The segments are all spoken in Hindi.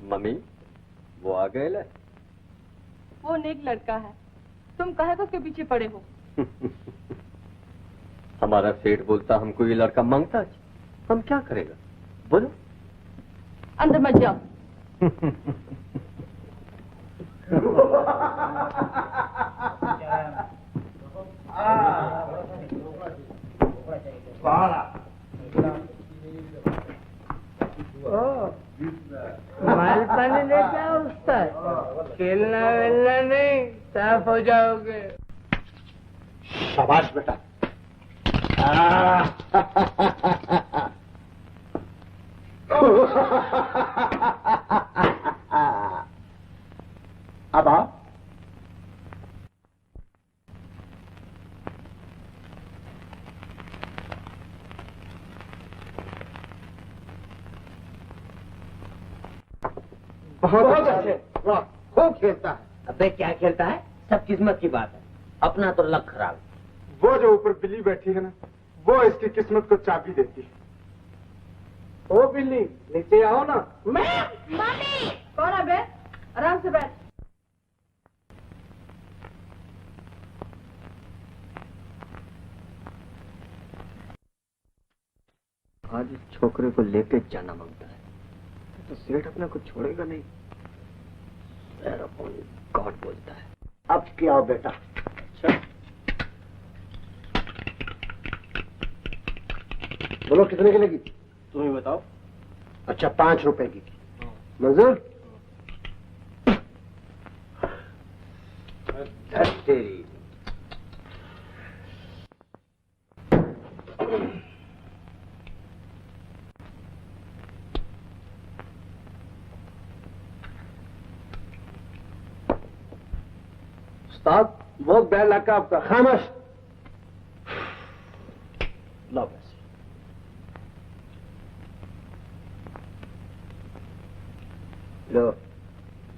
मम्मी, वो आ गए ले? वो नेक लड़का है, तुम काहे को उसके पीछे पड़े हो? हमारा सेठ बोलता हमको ये लड़का मांगता है, हम क्या करेगा? बोलो। अंदर मत जाओ। माल पानी लेके आओ उसका, खेलना वेलना नहीं, साफ हो जाओगे। शाबाश बेटा। अब आओ। बहुत अच्छे, खूब खेलता है। अबे क्या खेलता है, सब किस्मत की बात है, अपना तो लक खराब। वो जो ऊपर बिल्ली बैठी है ना, वो इसकी किस्मत को चाबी देती है। ओ बिल्ली, नीचे आओ ना। मम्मी, कौन है बे? आराम से बैठ। आज इस छोकरे को लेके जाना मांगता है, तो सेठ अपने को छोड़ेगा नहीं। गॉड बोलता है। अब क्या हो बेटा? अच्छा, बोलो कितने की लगी? तुम ही बताओ। अच्छा, 5 रुपए की। मंजूर? तेरी उस्ताद, बहुत बैड लगा आपका। खामोश। लो पैसे। लो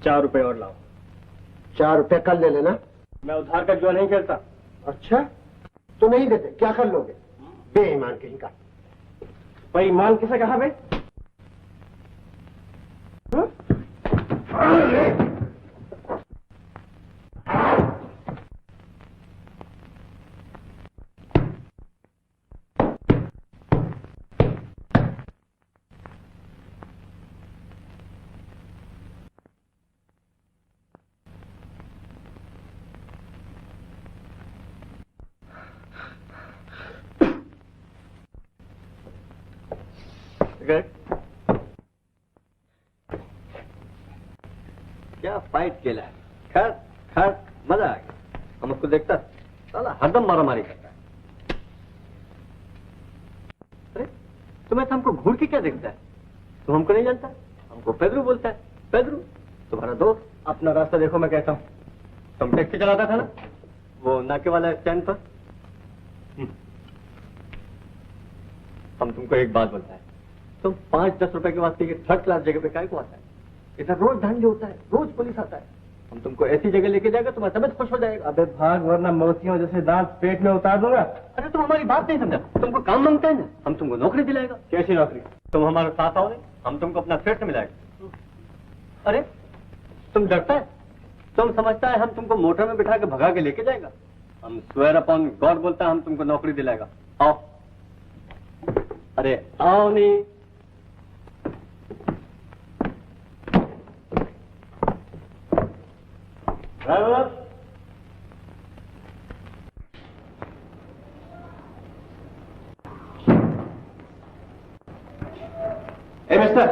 4 रुपए और लाओ। 4 रुपए कल ले लेना। मैं उधार का जुआ नहीं खेलता। अच्छा, तो नहीं देते, क्या कर लोगे? बेईमान कहीं का। बेईमान किसे कहा बे? क्या फाइट खेला है। खैर खैर मजा आ गया। हम उसको देखता साला हरदम मारा मारी करता है। अरे तुम्हें तो हमको घूर के क्या देखता है? तुम हमको नहीं जानता? हमको पेद्रू बोलता है। पेद्रू तुम्हारा दोस्त। अपना रास्ता देखो, मैं कहता हूँ। तुम टैक्सी चलाता था ना वो नाके वाला स्टैंड पर। हम तुमको एक बात बोलता है, तुम 5-10 रुपए के वास्ते ये 3rd क्लास जगह पे काहे को आता है? इधर रोज धंधे होता है, रोज पुलिस आता है। हम तुमको ऐसी जगह लेके जाएगा तुम्हारा तबियत खुश हो जाएगा। अबे भाग, वरना मोतियों जैसे दांत पेट में उतार दूंगा। अरे तुम हमारी बात नहीं समझा। तुमको काम मांगता है ना, हम तुमको नौकरी दिलाएगा। कैसी नौकरी? तुम हमारे साथ आओगे, हम तुमको अपना सेठ से मिलाएंगे। अरे तुम डरता है? तुम समझता है हम तुमको मोटर में बिठा के भगा के लेके जाएगा? हम स्वेयर अपॉन गॉड बोलता है हम तुमको नौकरी दिलाएगा। आओ। अरे आओ नहीं। ड्राइवर, ए मिस्टर,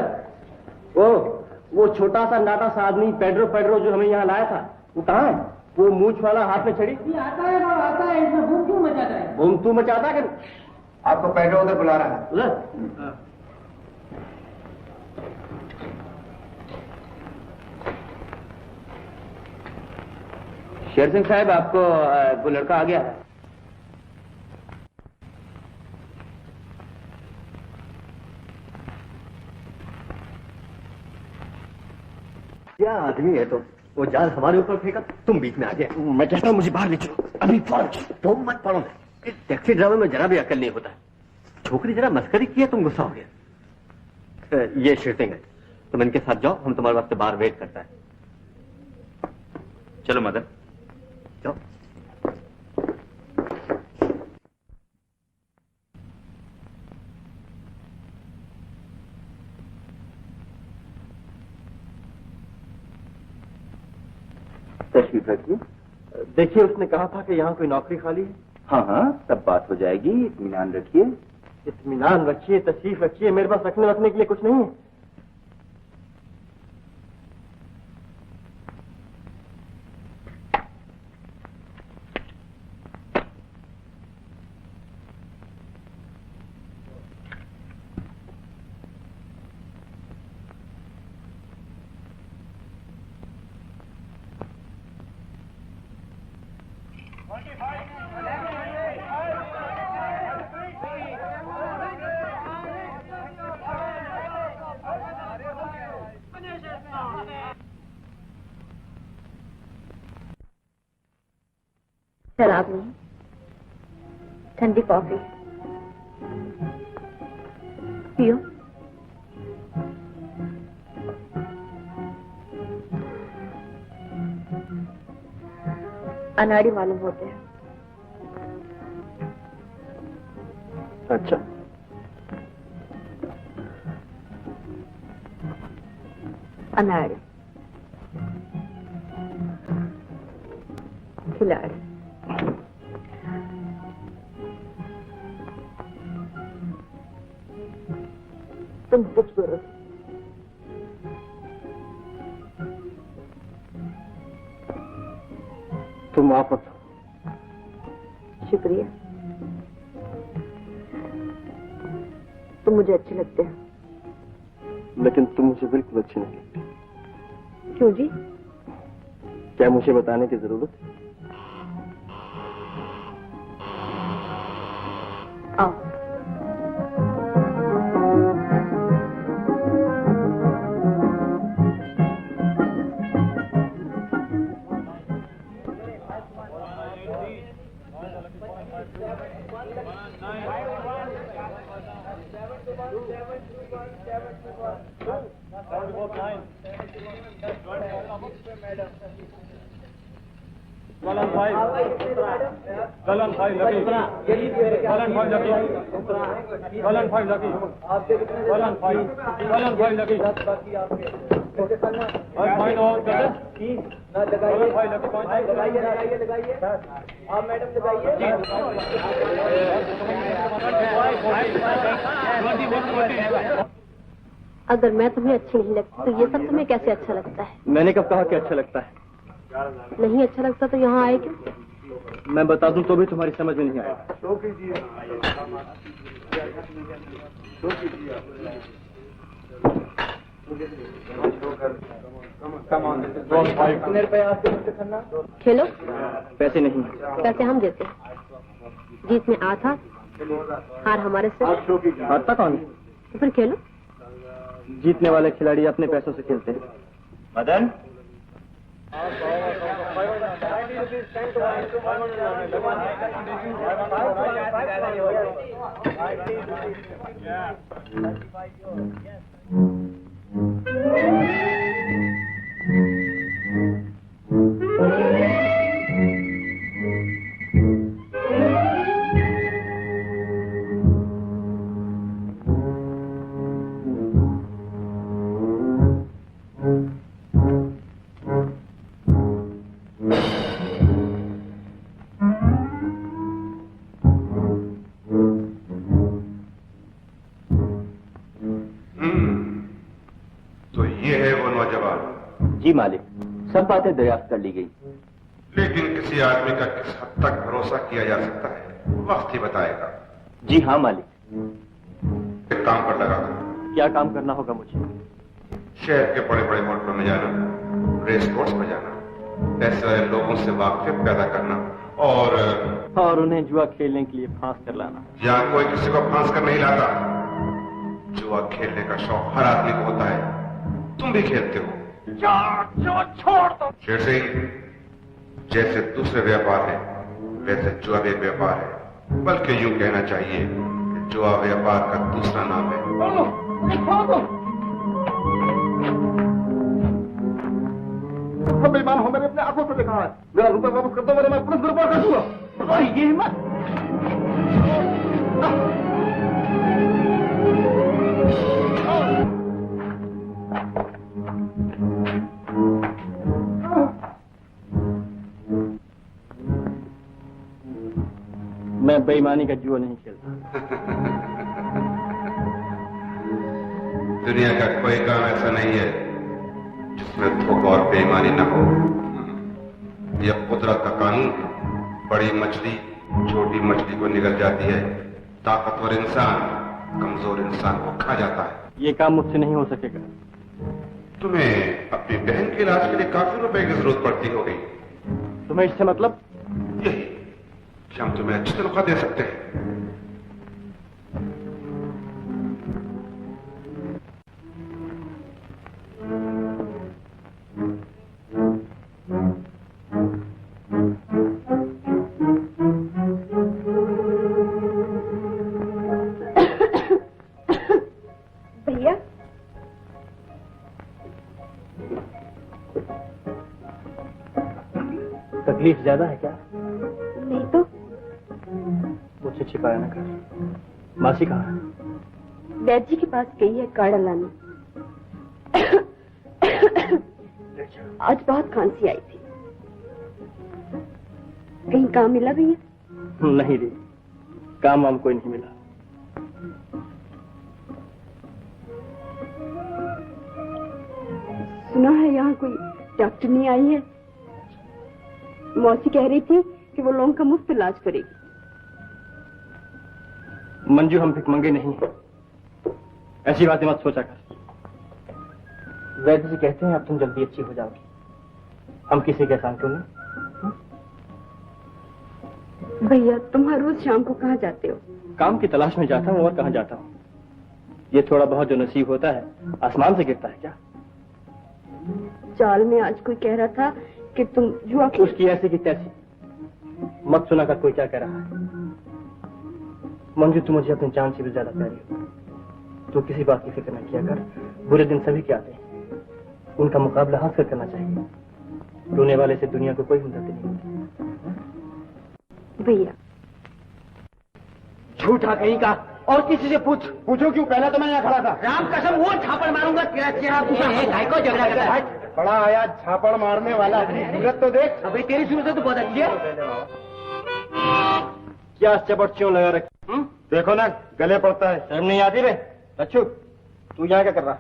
वो छोटा सा नाटा सा आदमी पेड्रो पेड्रो जो हमें यहाँ लाया था, वो कहाँ है? वो मूछ वाला हाथ में छड़ी। आता है बाबा, आता है। इसमें बूम क्यों मचाता है? बूम तू मचाता है? आपको पेड्रो उधर बुला रहा है। उधर? शेर सिंह साहब, आपको वो लड़का आ गया है। क्या आदमी है तुम? वो जाल हमारे ऊपर फेंका, तुम बीच में आ गए। मैं कहता हूँ मुझे बाहर ले चलो, अभी फौरन। तुम मत पड़ो। इस टैक्सी ड्रामे में जरा भी अकल नहीं होता। छोकरी जरा मस्करी किया, तुम गुस्सा हो गया। ये शेर सिंह है, तुम इनके साथ जाओ, हम तुम्हारे वास्ते बाहर वेट करता है। चलो मदन, जाओ। तशरीफ रखिए। देखिए, उसने कहा था कि यहाँ कोई नौकरी खाली है। हाँ हाँ, सब बात हो जाएगी, इत्मीनान रखिए। इत्मीनान रखिए, तशरीफ रखिए, मेरे पास रखने के लिए कुछ नहीं है। शराब नहीं, ठंडी कॉफी पियो। अनाड़ी मालूम होते हैं। अच्छा, अनाड़ी, खिलाड़ी। तुम खूबसूरत, तुम वापस हो। शुक्रिया। तुम मुझे अच्छे लगते हैं। लेकिन तुम मुझे बिल्कुल अच्छी नहीं लगती। क्यों जी? क्या मुझे बताने की जरूरत है? आओ। अगर मैं तुम्हें अच्छी नहीं लगती तो ये सब तुम्हें कैसे अच्छा लगता है? मैंने कब कहा कि अच्छा लगता है? नहीं अच्छा लगता तो यहाँ आए क्यों? मैं बता दूं तो भी तुम्हारी समझ में नहीं आएगा। खेलो। पैसे नहीं। पैसे हम देते हैं। जीत में आ था, हार हमारे से। हारता कौन है? तो फिर खेलो। जीतने वाले खिलाड़ी अपने पैसों से खेलते हैं। मदन, जी मालिक, सब बातें दरियाफ्त कर ली गई। लेकिन किसी आदमी का किस हद तक भरोसा किया जा सकता है, वक्त ही बताएगा। जी हाँ मालिक। एक काम कर लगा। क्या काम करना होगा मुझे? शहर के बड़े बड़े होटलों में जाना, रेस कोर्स में जाना, ऐसे वाले लोगों से वाकिफ पैदा करना और उन्हें जुआ खेलने के लिए फांस कर लाना। जहां कोई किसी को फांस कर नहीं लाता। जुआ खेलने का शौक हर आदमी को होता है, तुम भी खेलते हो। छोड़ दो। शेर सिंह, जैसे दूसरे व्यापार है वैसे जुआ भी व्यापार है, बल्कि यूं कहना चाहिए कि जुआ व्यापार का दूसरा नाम है। बेईमान हो, मैंने अपने आंखों से देखा है। मेरा रुपया वापस कर दो, मैंने मैं पुलिस में रिपोर्ट कर दूंगा। ये हिम्मत! मैं बेईमानी का जुआ नहीं खेलता। दुनिया का कोई काम ऐसा नहीं है जिसमें धोखा और बेईमानी न हो। यह कुदरत का कानून है। बड़ी मछली छोटी मछली को निगल जाती है, ताकतवर इंसान कमजोर इंसान को खा जाता है। ये काम मुझसे नहीं हो सकेगा। तुम्हें अपनी बहन के इलाज के लिए काफी रुपए की जरूरत पड़ती होगी। तुम्हें इससे मतलब? यही कि हम तुम्हें अच्छी तनख्वाह दे सकते हैं। भैया, तकलीफ ज्यादा है क्या? नहीं तो। मुझसे छिपाया न कर। मासी कहाँ है? वैद्य जी के पास गई है काढ़ा लाने। आज बहुत खांसी आई थी। कहीं काम मिला भैया? नहीं रे, काम वाम कोई नहीं मिला। सुना है यहाँ कोई डॉक्टर नहीं आई है। मौसी कह रही थी कि वो लोगों का मुफ्त इलाज करेगी। मंजू, हम भिखमंगे नहीं, ऐसी बातें मत सोचा कर। वैद्य जी कहते हैं अब तुम जल्दी अच्छी हो जाओगी। हम किसी के एहसान क्यों नहीं? भैया, तुम हर रोज शाम को कहाँ जाते हो? काम की तलाश में जाता हूँ और कहाँ जाता हूँ। ये थोड़ा बहुत जो नसीब होता है आसमान से गिरता है क्या? चाल में आज कोई कह रहा था कि तुम जुआ उसकी ऐसी की तैसी मत सुना कर कोई क्या कह रहा है। मंजू, तुम मुझे अपनी जान से भी ज्यादा प्यारी हो। तू किसी बात की फिक्र न किया कर। बुरे दिन सभी के आते हैं, उनका मुकाबला हंस कर करना चाहिए। रोने वाले से दुनिया को कोई हमदर्दी नहीं होती। भैया झूठा कहीं का, और किसी से पूछो क्यों? पहला तो मैं यहाँ खड़ा था। राम कसम वो झापड़ मारूंगा तेरा चेहरा को झगड़ा करता है। बड़ा आया झापड़ मारने वाला, सूरत तो देख। अभी तेरी सूरत तो बहुत अच्छी है। क्या चपट क्यों लगा रखी? देखो ना, गले पड़ता है। शर्म नहीं आती रे? अच्छू, तू यहाँ क्या कर रहा?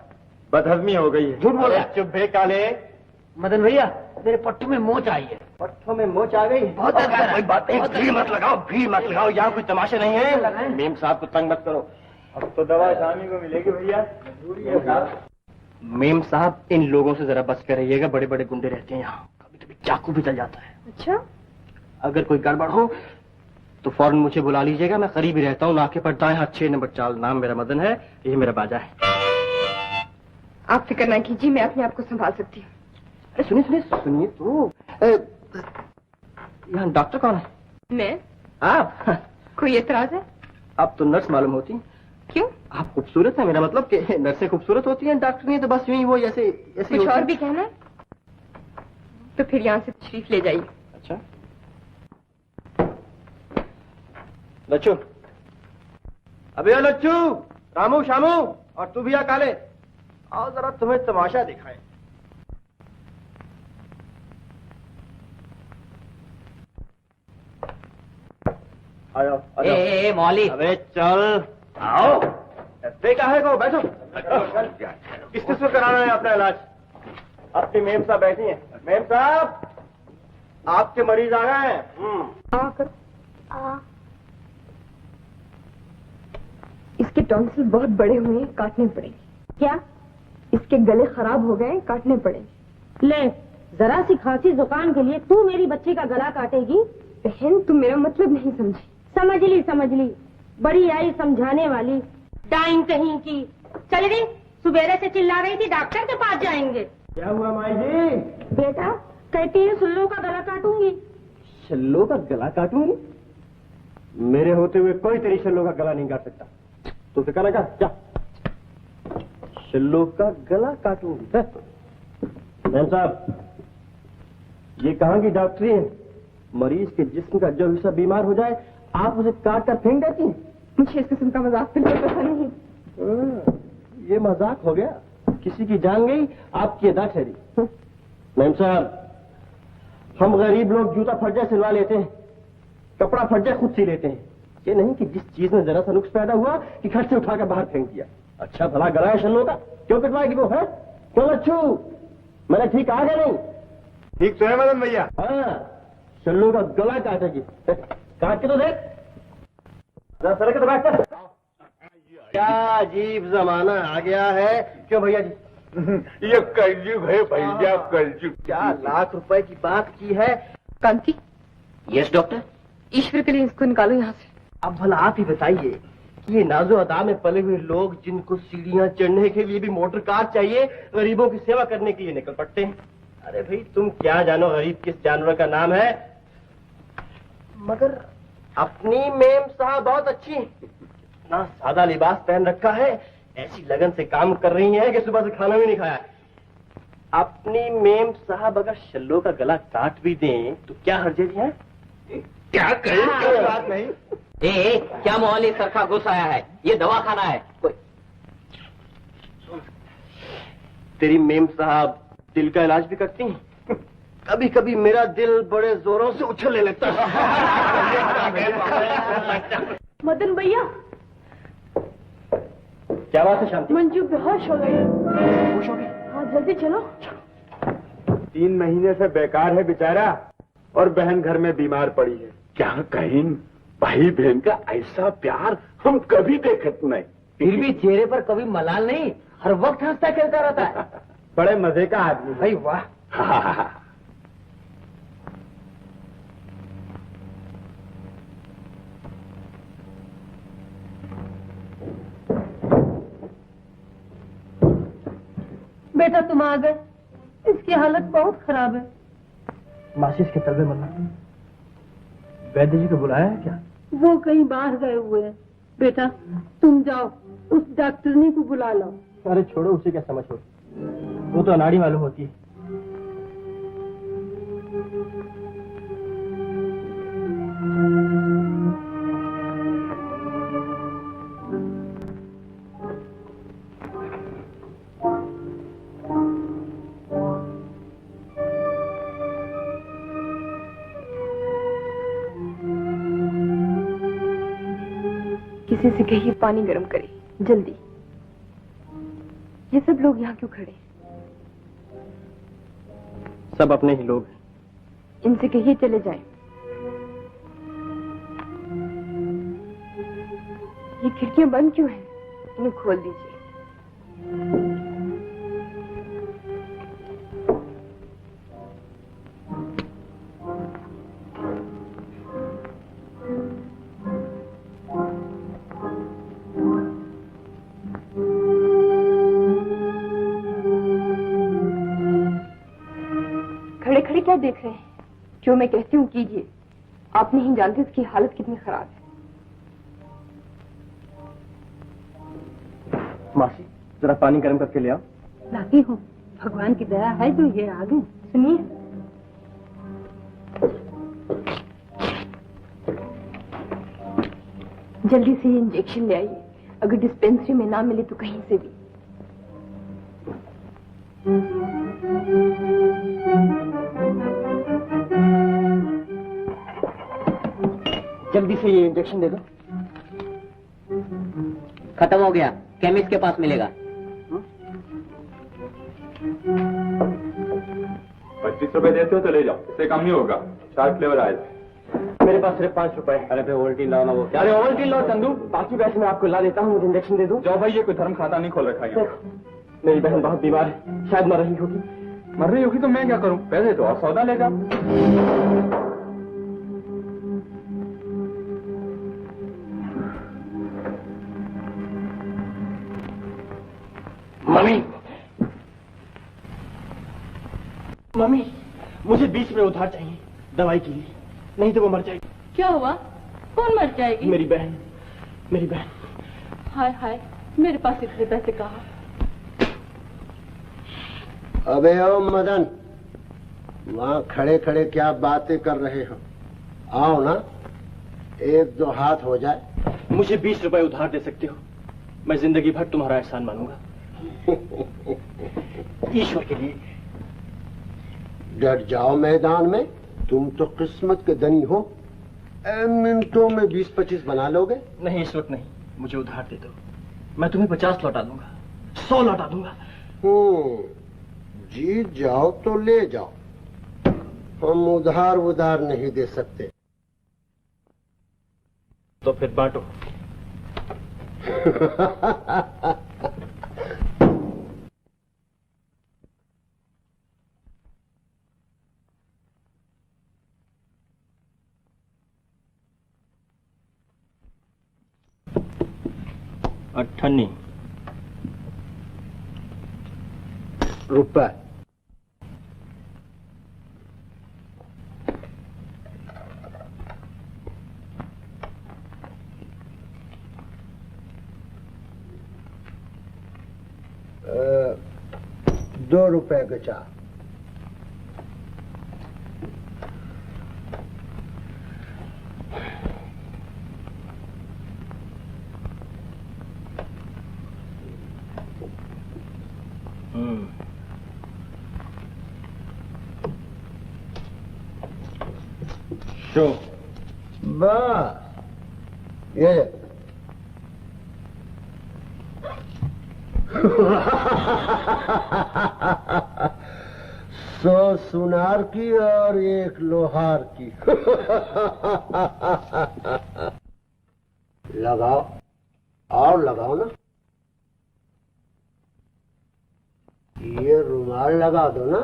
बदहजमी हो गई है। झूठ बोल रहा। चुप भे काले। मदन भैया, मेरे पट्टू में मोच आई है। पट्टों में मोच आ गई? बहुत अच्छा। कोई बात नहीं, भीड़ मत लगाओ, भीड़ मत लगाओ, यहाँ कोई तमाशा नहीं है। मेम साहब को तंग मत करो। अब तो दवा शामी को मिलेगी भैया, जरूरी है। मेम साहब, इन लोगों से जरा बच कर रहिएगा, बड़े बड़े गुंडे रहते हैं यहाँ, कभी कभी चाकू भी चल जाता है। अच्छा, अगर कोई गड़बड़ हो तो फौरन मुझे बुला लीजिएगा, मैं करीब ही रहता हूँ। नाके पर दाएं हाथ 6 नंबर चाल। नाम मेरा मदन है, ये मेरा बाजा है। आप फिक्र ना कीजिए, मैं अपने आप को संभाल सकती हूँ। अरे सुनिए तो, यहाँ डॉक्टर कौन है? मैं? आप? कोई एतराज है? आप तो नर्स मालूम होती। क्यों? आप खूबसूरत है, मेरा मतलब कि नर्सें खूबसूरत होती हैं, डॉक्टर नहीं तो बस यूं ही वो ऐसे कुछ और भी कहना है? तो फिर यहाँ से तशरीफ ले जाइए। अच्छा लच्चू, अबे लच्चू, रामू, शामू, और तू भी आ काले, आओ जरा तुम्हें तमाशा दिखाएं। आओ, ए मौली, अबे चल आओ। देखा है को बैठो। किस कराना है अपना इलाज? अपनी मेम साहब बैठी हैं। मेम साहब, आपके मरीज आ गए हैं। इसके टॉन्सिल बहुत बड़े हुए हैं, काटने पड़ेंगे। क्या? इसके गले खराब हो गए, काटने पड़ेंगे। ले, जरा सी खांसी जुकाम के लिए तू मेरी बच्ची का गला काटेगी? बहन, तुम मेरा मतलब नहीं समझी। समझ ली, बड़ी आई समझाने वाली, टाइम कहीं की। चल गई, सुबेरे से चिल्ला रही थी डॉक्टर के पास जाएंगे। क्या हुआ माई जी? बेटा कहती है सुल्लू का गला काटूंगी। शल्लो का गला काटूंगी? मेरे होते हुए कोई तेरी शल्लो का गला नहीं काट सकता। तो फिर कहना क्या? शल्लो का गला काटूंगी? मैम साहब, ये कहाँ की डॉक्टरी है? मरीज के जिस्म का जो हिस्सा बीमार हो जाए आप उसे काट कर फेंक देती हैं। मुझे इस किस्म का मजाक बिल्कुल पसंद नहीं। ये मजाक हो गया? किसी की जान गई, आपकी अदा ठहरी। मैम साहब, हम गरीब लोग जूता फर्जा सिलवा लेते हैं, कपड़ा फर्जा खुद सी लेते हैं। ये नहीं कि जिस चीज में जरा सा नुक्स पैदा हुआ कि घर से उठाकर बाहर फेंक दिया। अच्छा भला गला है शल्लो का, क्यों कटवाएगी वो? है क्यों लच्छू? मैंने ठीक आ गया नहीं? ठीक तो है मदन भैया। हाँ, शल्लो का गला काटेगी। काट के तो देख, सड़क तो बैठ कर। क्या अजीब जमाना आ गया है। क्यों भैया जी? ये कलयुग है भैया, कलयुग। क्या लाख रुपए की बात की है? कांति, यस डॉक्टर। ईश्वर के लिए इसको निकालो यहाँ से। अब भला आप ही बताइए कि ये नाजो अदा में पले हुए लोग जिनको सीढ़ियां चढ़ने के लिए भी मोटर कार चाहिए, गरीबों की सेवा करने के लिए निकल पड़ते हैं। अरे भाई, तुम क्या जानो गरीब किस जानवर का नाम है? मगर अपनी मेम साहब बहुत अच्छी, इतना सादा लिबास पहन रखा है, ऐसी लगन से काम कर रही हैं कि सुबह से खाना भी नहीं खाया। अपनी मेम साहब अगर शल्लो का गला काट भी दें तो क्या हर्जे है? क्या कहें? कोई बात नहीं। ए, क्या मौली सरखा घुस आया है? ये दवा खाना है कोई। तेरी मेम साहब दिल का इलाज भी करती हैं? कभी कभी मेरा दिल बड़े जोरों से उछलने लगता है। मदन भैया, क्या बात है शांति? मंजू बेहोश हो गई। खुश होगी? हाँ, जल्दी चलो। 3 महीने से बेकार है बेचारा, और बहन घर में बीमार पड़ी है। क्या कहीं भाई बहन का ऐसा प्यार हम कभी देखत नहीं। फिर भी चेहरे पर कभी मलाल नहीं, हर वक्त हंसता खेलता रहता है। बड़े मजे का आदमी भाई वाह। बेटा तुम आ गए, इसकी हालत बहुत खराब है। मासी इसके तलबे मरना। वैद्य जी को बुलाया है क्या? वो कहीं बाहर गए हुए हैं। बेटा तुम जाओ, उस डॉक्टरनी को बुला लो। अरे छोड़ो, उसे क्या समझ हो, वो तो अनाड़ी मालूम होती है। किसी से कहिए पानी गर्म करे जल्दी। ये सब लोग यहाँ क्यों खड़े? सब अपने ही लोग हैं। इनसे कहिए चले जाएं। ये खिड़कियां बंद क्यों हैं? इन्हें खोल दीजिए। खड़े खड़े क्या देख रहे हैं? जो मैं कहती हूँ कीजिए। आप नहीं जानते इसकी हालत कितनी खराब है। मासी, जरा पानी गर्म करके ले आओ। लाती हूँ। भगवान की दया है जो ये आ गए। सुनिए, जल्दी से ये इंजेक्शन ले आइए। अगर डिस्पेंसरी में ना मिले तो कहीं से भी। जल्दी से ये इंजेक्शन दे दो। खत्म हो गया, केमिस्ट के पास मिलेगा। 25 रुपए देते हो तो ले जाओ, इससे कम नहीं होगा। 4 फ्लेवर आए थे। मेरे पास सिर्फ 5 रुपए। अरे फिर ओवल्टीन लाओ ना वो। अरे ओवल्टीन लो चंदू, बाकी पैसे मैं आपको ला देता हूँ। मुझे इंजेक्शन दे दो। जाओ भाई, ये कोई धर्म खाता नहीं खोल रखा है। मेरी बहन बहुत बीमार है, शायद मर रही होगी। मर रही होगी तो मैं क्या करूं? पैसे तो और सौदा ले जाओ। मम्मी, मम्मी, मुझे 20 रुपए उधार चाहिए दवाई के लिए, नहीं तो वो मर जाएगी। क्या हुआ? कौन मर जाएगी? मेरी बहन, मेरी बहन। हाय हाय, मेरे पास इतने पैसे कहाँ? अबे ओ मदन, वहाँ खड़े खड़े क्या बातें कर रहे हो? आओ ना, 1-2 हाथ हो जाए। मुझे 20 रुपए उधार दे सकते हो? मैं जिंदगी भर तुम्हारा एहसान मानूंगा। ईश्वर के लिए। डट जाओ मैदान में, तुम तो किस्मत के धनी हो। मिनटों में 20-25 बना लोगे? नहीं, इस वक्त नहीं, मुझे उधार दे दो। मैं तुम्हें 50 लौटा दूंगा, 100 लौटा दूंगा। जीत जाओ तो ले जाओ, हम उधार नहीं दे सकते। तो फिर बांटो। अठन्नी रुपए। ₹2 का चार। शो बस ये सौ सुनार की और 1 लोहार की। लगाओ और लगाओ ना। ये रुमाल लगा दो ना।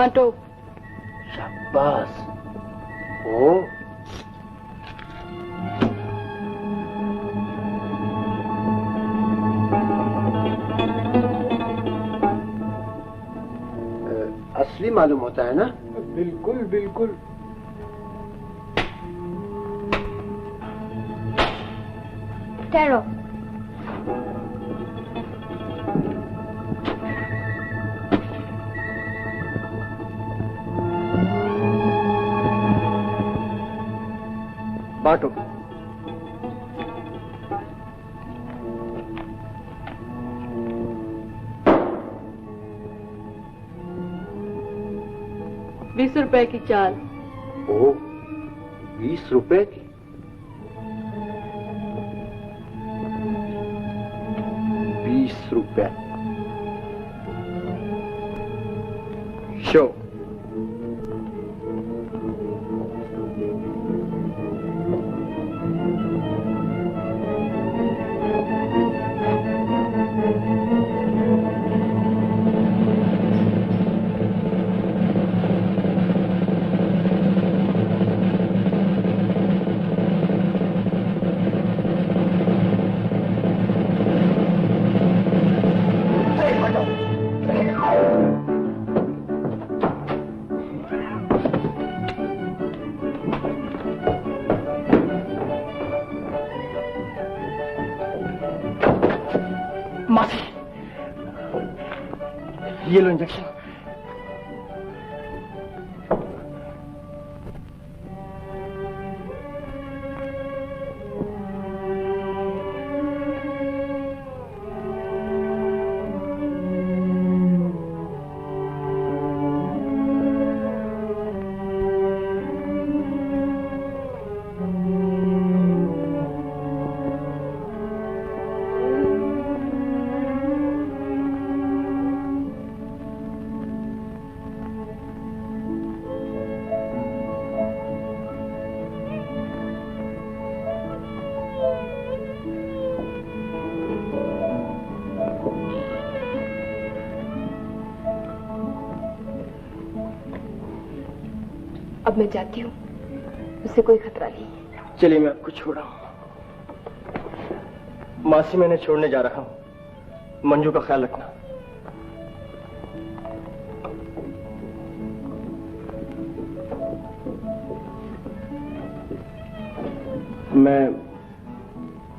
बांटो। शाबाश। ओ असली मालूम होता है ना? बिल्कुल बिल्कुल। ठहरो। बांटो। ₹20 की चाल। ओ 20 रुपए की? 20 रुपए। शो। मासी, ये लो इंजेक्शन। अब मैं जाती हूँ, उससे कोई खतरा नहीं। चलिए मैं आपको छोड़ा हूं। मासी मैंने छोड़ने जा रहा हूं। मंजू का ख्याल रखना।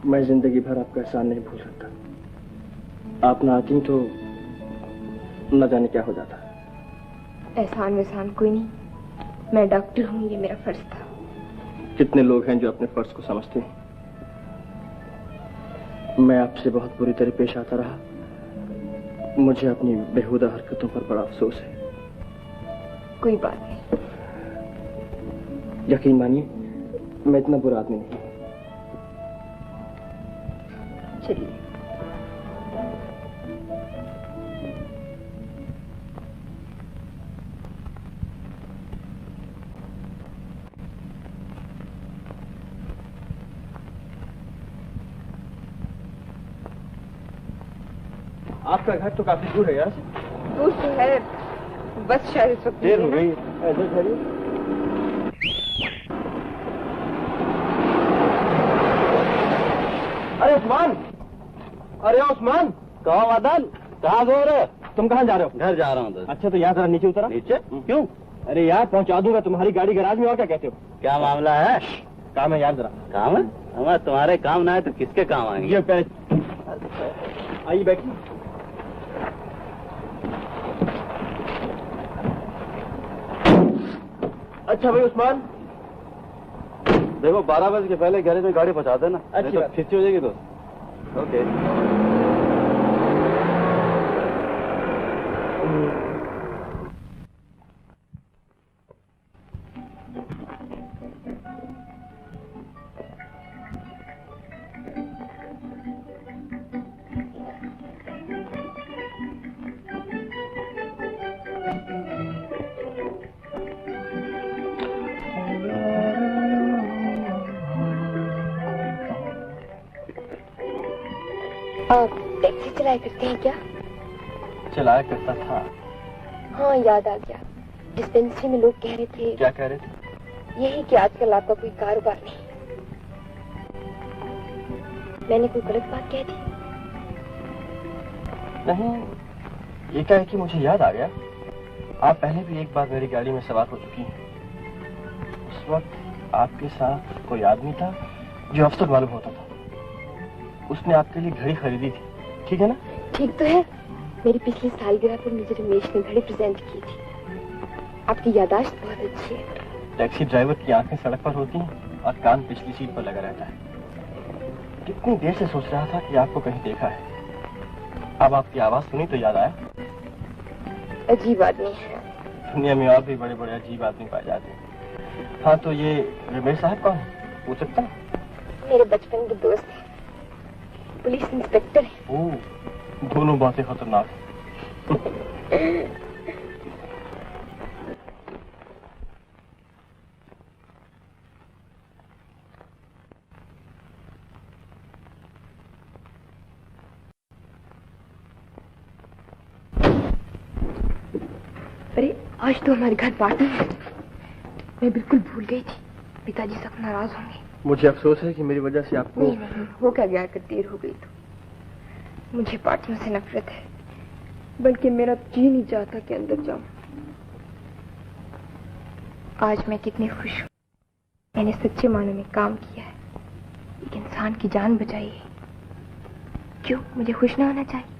मैं जिंदगी भर आपका एहसान नहीं भूल सकता। आप ना आती तो न जाने क्या हो जाता। एहसान वहसान कोई नहीं, मैं डॉक्टर हूँ, ये मेरा फर्ज था। कितने लोग हैं जो अपने फर्ज को समझते हैं। मैं आपसे बहुत बुरी तरह पेश आता रहा। मुझे अपनी बेहुदा हरकतों पर बड़ा अफसोस है। कोई बात नहीं। यकीन मानिए, मैं इतना बुरा आदमी नहीं। चलिए। आपका घर तो काफी दूर है यार। दूर तो है, बस शायद इस वक्त देर हो गई। ऐसे ठहरिए। अरे उस्मान, अरे उस्मान। कहाँ वादन, कहाँ गो रहे? तुम कहाँ जा रहे हो? घर जा रहा हूँ। अच्छा तो यहाँ जरा नीचे उतरा। नीचे क्यों? अरे यार पहुँचा दूंगा तुम्हारी गाड़ी गैराज में, और क्या कहते हो? क्या मामला है? काम है यार जरा। काम है? हमारे तुम्हारे काम ना है तो किसके काम आएंगे? ये पहले आइए बैठिए। अच्छा भाई उस्मान, देखो 12 बजे के पहले गैरेज में गाड़ी पहुंचा देना। अच्छी बात। खिंची हो जाएगी तो। ओके। आप टैक्सी चलाया करते हैं क्या? चलाया करता था। हाँ याद आ गया, डिस्पेंसरी में लोग कह रहे थे। क्या कह रहे थे? यही कि आजकल आपका कोई कारोबार नहीं। मैंने कोई गलत बात कह दी? नहीं, ये क्या है कि मुझे याद आ गया, आप पहले भी एक बार मेरी गाड़ी में सवार हो चुकी हैं। उस वक्त आपके साथ कोई आदमी था जो अफसर मालूम होता था। उसने आपके लिए घड़ी खरीदी थी, ठीक है ना? ठीक तो है। मेरी पिछली सालगिरह पर मुझे रमेश ने घड़ी प्रेजेंट की थी। आपकी याददाश्त बहुत अच्छी है। टैक्सी ड्राइवर की आंखें सड़क पर होती हैं और कान पिछली सीट पर लगा रहता है। कितनी देर से सोच रहा था कि आपको कहीं देखा है। अब आपकी आवाज सुनी तो याद आया। अजीब आदमी है। दुनिया में और भी बड़े बड़े अजीब आदमी पाए जाते हैं। हाँ, तो ये रमेश साहब कौन है, पूछ सकता हूँ? मेरे बचपन के दोस्त हैं, पुलिस इंस्पेक्टर है। ओह, दोनों बातें खतरनाक हैं। अरे आज तो हमारे घर पार्टी है। मैं बिल्कुल भूल गई थी। पिताजी सब नाराज होंगे। मुझे अफसोस है कि मेरी वजह से आपको। नहीं, हो क्या गया कि देर हो गई तो। मुझे पार्टियों से नफरत है, बल्कि मेरा जी नहीं चाहता कि अंदर जाऊं। आज मैं कितनी खुश हूँ। मैंने सच्चे मानों में काम किया है, एक इंसान की जान बचाई है। क्यों मुझे खुश ना होना चाहिए?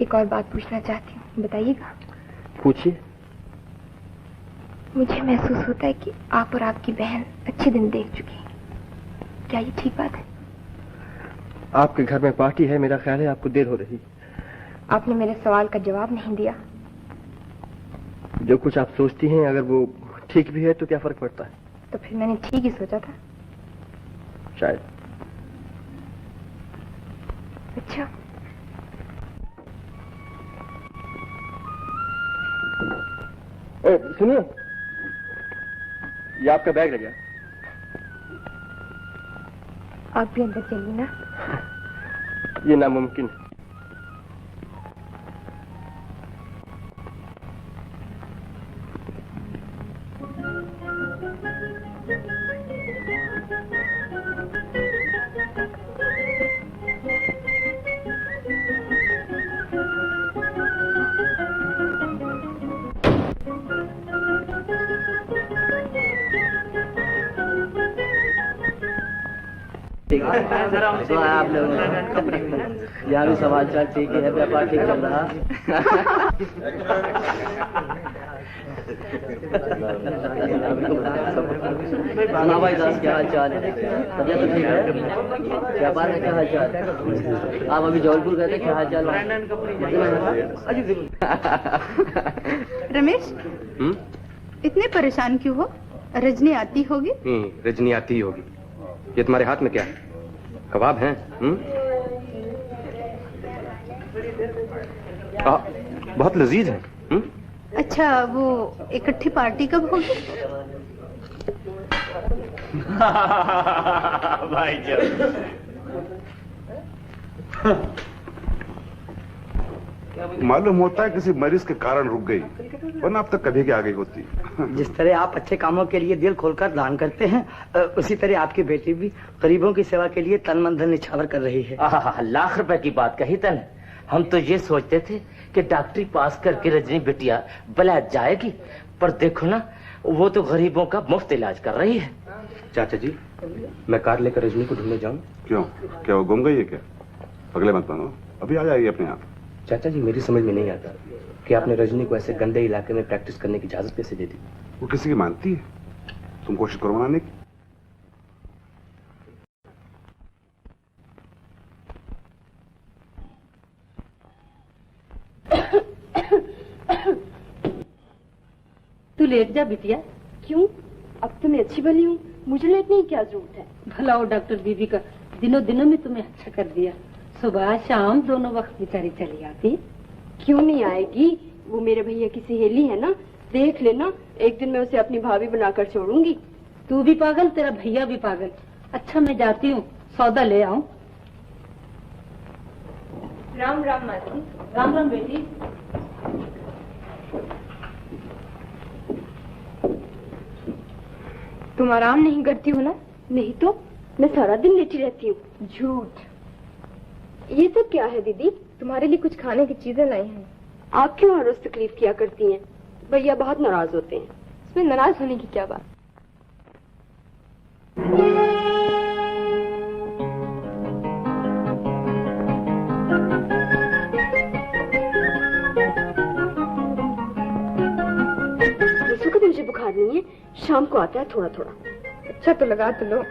एक और बात पूछना चाहती हूँ, बताइएगा। पूछिए। मुझे महसूस होता है कि आप और आपकी बहन अच्छे दिन देख चुके हैं। क्या ये ठीक बात है? आपके घर में पार्टी है, मेरा ख्याल है आपको देर हो रही। आपने मेरे सवाल का जवाब नहीं दिया। जो कुछ आप सोचती हैं, अगर वो ठीक भी है तो क्या फर्क पड़ता है? तो फिर मैंने ठीक ही सोचा था। शायद। अच्छा, सुनिए, ये आपका बैग रह गया। आप भी अंदर चलिए ना। ये नामुमकिन है। तो आप लोग यहाँ भी सवाल चाल ठीक है, व्यापार ठीक चल रहा। सुना भाई दास, क्या हाल चाल है? तबियत तो ठीक है? व्यापार में क्या हाल चाल? आप अभी जौलपुर गए थे, क्या हाल चाल? रमेश, इतने परेशान क्यों हो? रजनी आती होगी? रजनी आती ही होगी। ये तुम्हारे हाथ में क्या है? कबाब हैं? बहुत लजीज है। अच्छा, वो इकट्ठी पार्टी कब होगी? भाई मालूम होता है किसी मरीज के कारण रुक गई, वरना अब तक कभी के आ गई होती। जिस तरह आप अच्छे कामों के लिए दिल खोलकर दान करते हैं, उसी तरह आपकी बेटी भी गरीबों की सेवा के लिए तन मन धन निछावर कर रही है। लाख रुपए की बात कही तन। हम तो ये सोचते थे कि डॉक्टरी पास करके रजनी बिटिया भला जाएगी, पर देखो ना, वो तो गरीबों का मुफ्त इलाज कर रही है। चाचा जी, मैं कार लेकर रजनी को ढूंढने जाऊं? क्यों, क्या वो गुम गई है क्या? अगले मत बनो, अभी आ जाएगी अपने आप। चाचा जी, मेरी समझ में नहीं आता कि आपने रजनी को ऐसे गंदे इलाके में प्रैक्टिस करने की इजाजत कैसे दे दी? वो किसी की मानती है? तुम कोशिश करो मनाने की। तू लेट जा बिटिया। क्यों? अब तो मैं अच्छी भली हूँ, मुझे लेटने की क्या जरूरत है? भला वो डॉक्टर बीबी का दिनों दिनों में तुम्हें अच्छा कर दिया। सुबह शाम दोनों वक्त बेचारी चली आती। क्यों नहीं आएगी? वो मेरे भैया की सहेली है ना, देख लेना, एक दिन मैं उसे अपनी भाभी बनाकर छोड़ूंगी। तू भी पागल, तेरा भैया भी पागल। अच्छा, मैं जाती हूँ, सौदा ले आऊं। राम राम मासी। राम राम बेटी। तुम आराम नहीं करती हो ना? नहीं तो मैं सारा दिन लेटी रहती हूँ। झूठ। ये सब क्या है दीदी? तुम्हारे लिए कुछ खाने की चीजें लाई हैं। आप क्यों हर रोज तकलीफ किया करती हैं? भैया बहुत नाराज होते हैं। इसमें नाराज होने की क्या बात? मुझे बुखार नहीं है, शाम को आता है थोड़ा थोड़ा। अच्छा तो लगा तो लो।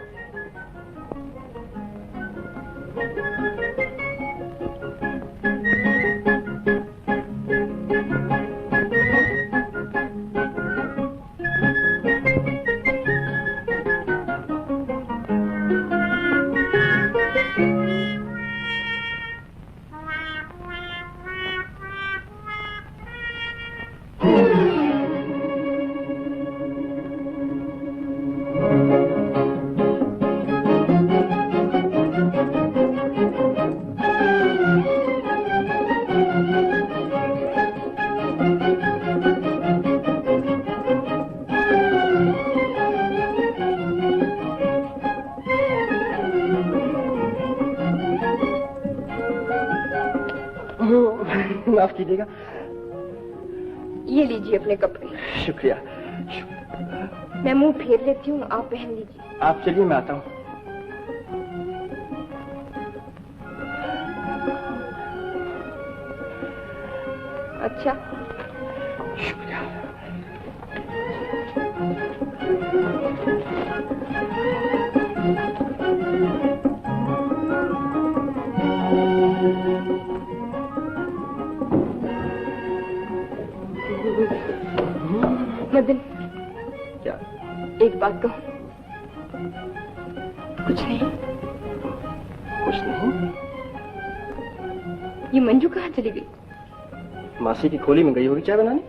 माफ कीजिएगा। ये लीजिए अपने कपड़े। शुक्रिया। मैं मुंह फेर लेती हूँ, आप पहन लीजिए। आप चलिए, मैं आता हूँ। अच्छा। शुक्रिया। मदन, क्या? एक बात कहूँ? कुछ नहीं। कुछ नहीं? ये मंजू कहाँ चली गई? मासी की खोली में गई होगी चाय बनाने।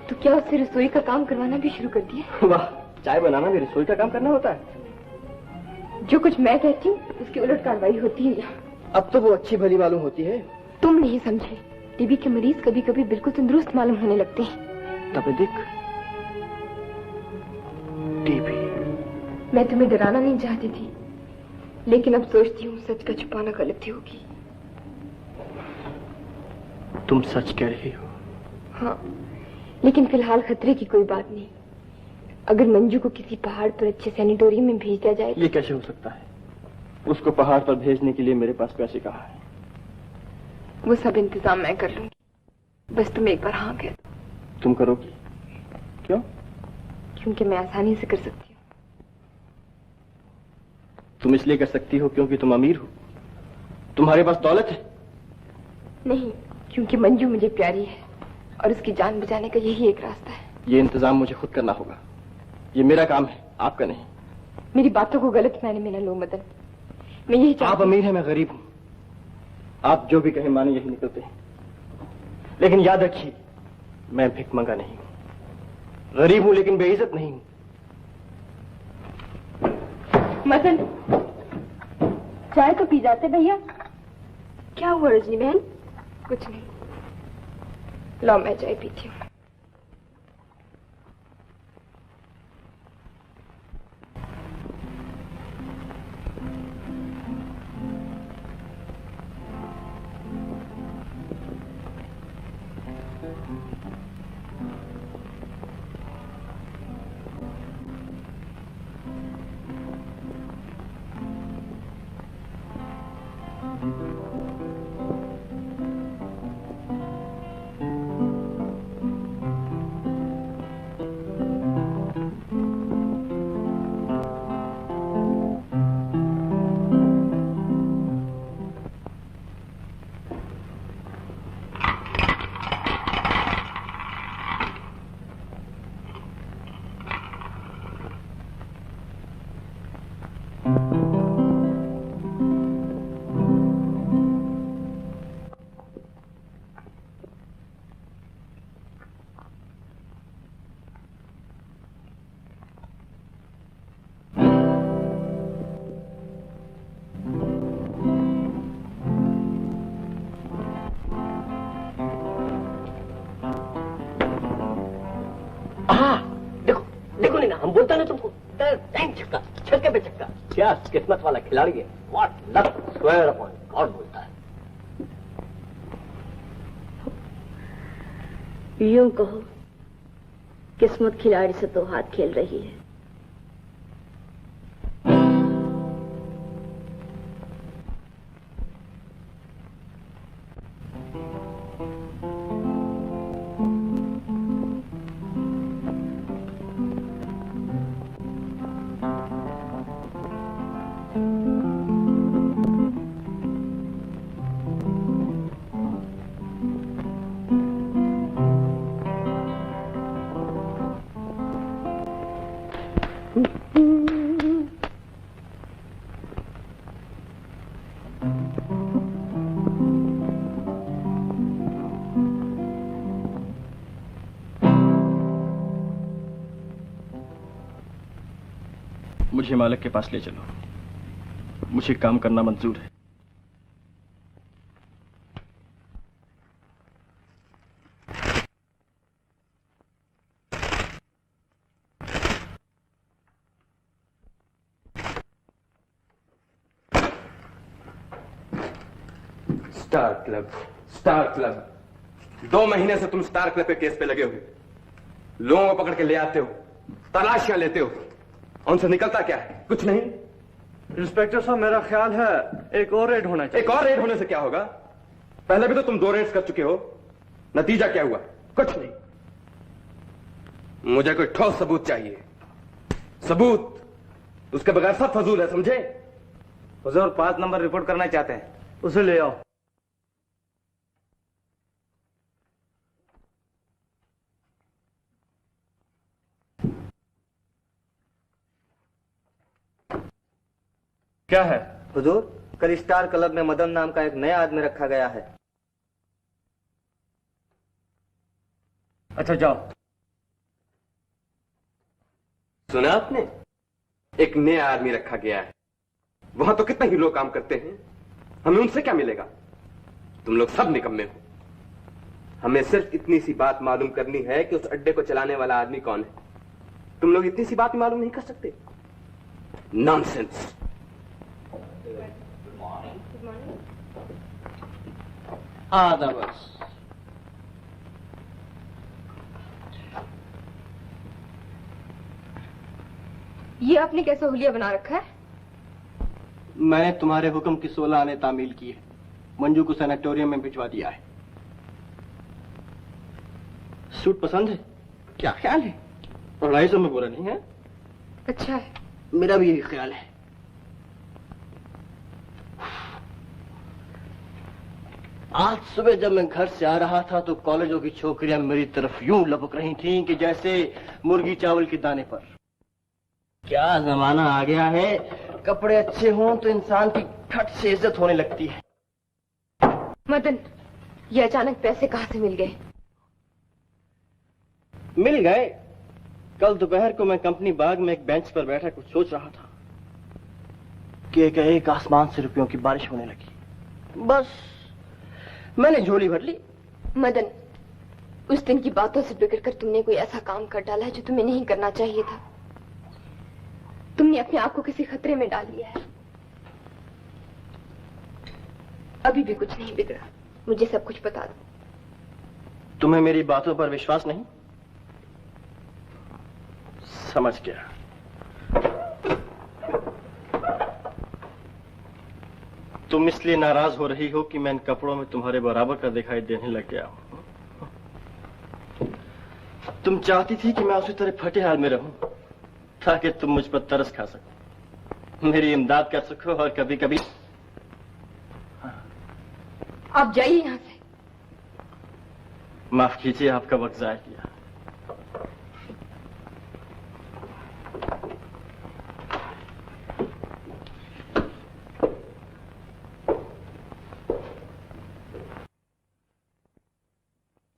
तो क्या उससे रसोई का काम करवाना भी शुरू कर दिया? वाह, चाय बनाना भी रसोई का काम करना होता है। जो कुछ मैं कहती हूँ उसकी उलट कार्रवाई होती है यहाँ। अब तो वो अच्छी भली मालूम होती है। तुम नहीं समझे, टीबी के मरीज कभी कभी बिल्कुल तंदुरुस्त मालूम होने लगते हैं। तपेदिक, टीबी। मैं तुम्हें डराना नहीं चाहती थी, लेकिन अब सोचती हूँ सच का छुपाना गलती होगी। तुम सच कह रही हो? हाँ, लेकिन फिलहाल खतरे की कोई बात नहीं। अगर मंजू को किसी पहाड़ पर अच्छे सैनिटोरियम में भेज दिया जाए। ये कैसे हो सकता है? उसको पहाड़ पर भेजने के लिए मेरे पास पैसे कहाँ हैं? वो सब इंतजाम मैं कर लूंगी, बस तुम एक बार हाँ कह दो। तुम करोगी? क्यों? क्योंकि मैं आसानी से कर सकती हूँ। तुम इसलिए कर सकती हो क्योंकि तुम अमीर हो? तुम्हारे पास दौलत है? नहीं, क्योंकि मंजू मुझे प्यारी है और उसकी जान बचाने का यही एक रास्ता है। ये इंतजाम मुझे खुद करना होगा। ये मेरा काम है, आपका नहीं। मेरी बातों को गलत मायने में न लो मदन। मैं यही चाहती। आप अमीर हैं, मैं गरीब हूं। आप जो भी कहें माने यही निकलते हैं। लेकिन याद रखिए, मैं भिखमंगा नहीं हूं। गरीब हूं लेकिन बेइज्जत नहीं हूं। मदन, चाय तो पी जाते भैया। क्या हुआ रजनी बहन? कुछ नहीं, लो मैं चाय पीती हूँ। वाला खिलाड़ी है। What luck swear upon God बोलता है। यूं कहो किस्मत खिलाड़ी से तो हाथ खेल रही है। मुझे मालिक के पास ले चलो, मुझे काम करना मंजूर है। Star club, star club. 2 महीने से तुम स्टार क्लब के केस पे लगे हुए, लोगों को पकड़ के ले आते हो, तलाशियां लेते हो, उनसे निकलता क्या है? कुछ नहीं। इंस्पेक्टर साहब, मेरा ख्याल है एक और रेड होना चाहिए। एक और रेड होने से क्या होगा? पहले भी तो तुम 2 रेड्स कर चुके हो, नतीजा क्या हुआ? कुछ नहीं। मुझे कोई ठोस सबूत चाहिए, सबूत। उसके बगैर सब फजूल है, समझे? हुजूर 5 नंबर रिपोर्ट करना चाहते हैं, उसे ले आओ। क्या है? हुजूर, कल स्टार क्लब में मदन नाम का एक नया आदमी रखा गया है। अच्छा जाओ। सुना आपने? एक नया आदमी रखा गया है। वहां तो कितने ही लोग काम करते हैं, हमें उनसे क्या मिलेगा? तुम लोग सब निकम्मे हो। हमें सिर्फ इतनी सी बात मालूम करनी है कि उस अड्डे को चलाने वाला आदमी कौन है। तुम लोग इतनी सी बात मालूम नहीं कर सकते? नॉनसेंस। बस ये आपने कैसा हुलिया बना रखा है? मैंने तुम्हारे हुक्म की 16 आने तामील की है, मंजू को सैनिटोरियम में भिजवा दिया है। सूट पसंद है? क्या ख्याल है? 250 में बुरा नहीं है। अच्छा है। मेरा भी यही ख्याल है। आज सुबह जब मैं घर से आ रहा था तो कॉलेजों की छोकरियां मेरी तरफ यूं लपक रही थीं कि जैसे मुर्गी चावल के दाने पर। क्या जमाना आ गया है, कपड़े अच्छे हों तो इंसान की ठट से इज्जत होने लगती है। मदन, ये अचानक पैसे कहां से मिल गए? मिल गए। कल दोपहर को मैं कंपनी बाग में एक बेंच पर बैठा कुछ सोच रहा था कि एक आसमान से रुपयों की बारिश होने लगी। बस मैंने झोली भर ली। मदन, उस दिन की बातों से बिगड़ कर तुमने कोई ऐसा काम कर डाला है जो तुम्हें नहीं करना चाहिए था। तुमने अपने आप को किसी खतरे में डाल लिया है। अभी भी कुछ नहीं बिगड़ा, मुझे सब कुछ बता दो। तुम्हें मेरी बातों पर विश्वास नहीं? समझ गया। तुम इसलिए नाराज हो रही हो कि मैं इन कपड़ों में तुम्हारे बराबर का दिखाई देने लग गया हूं। तुम चाहती थी कि मैं उसी तरह फटे हाल में रहूं ताकि तुम मुझ पर तरस खा सको, मेरी इमदाद कर सको और कभी कभी। आप जाइए यहां से। माफ कीजिए, आपका वक्त जाया किया।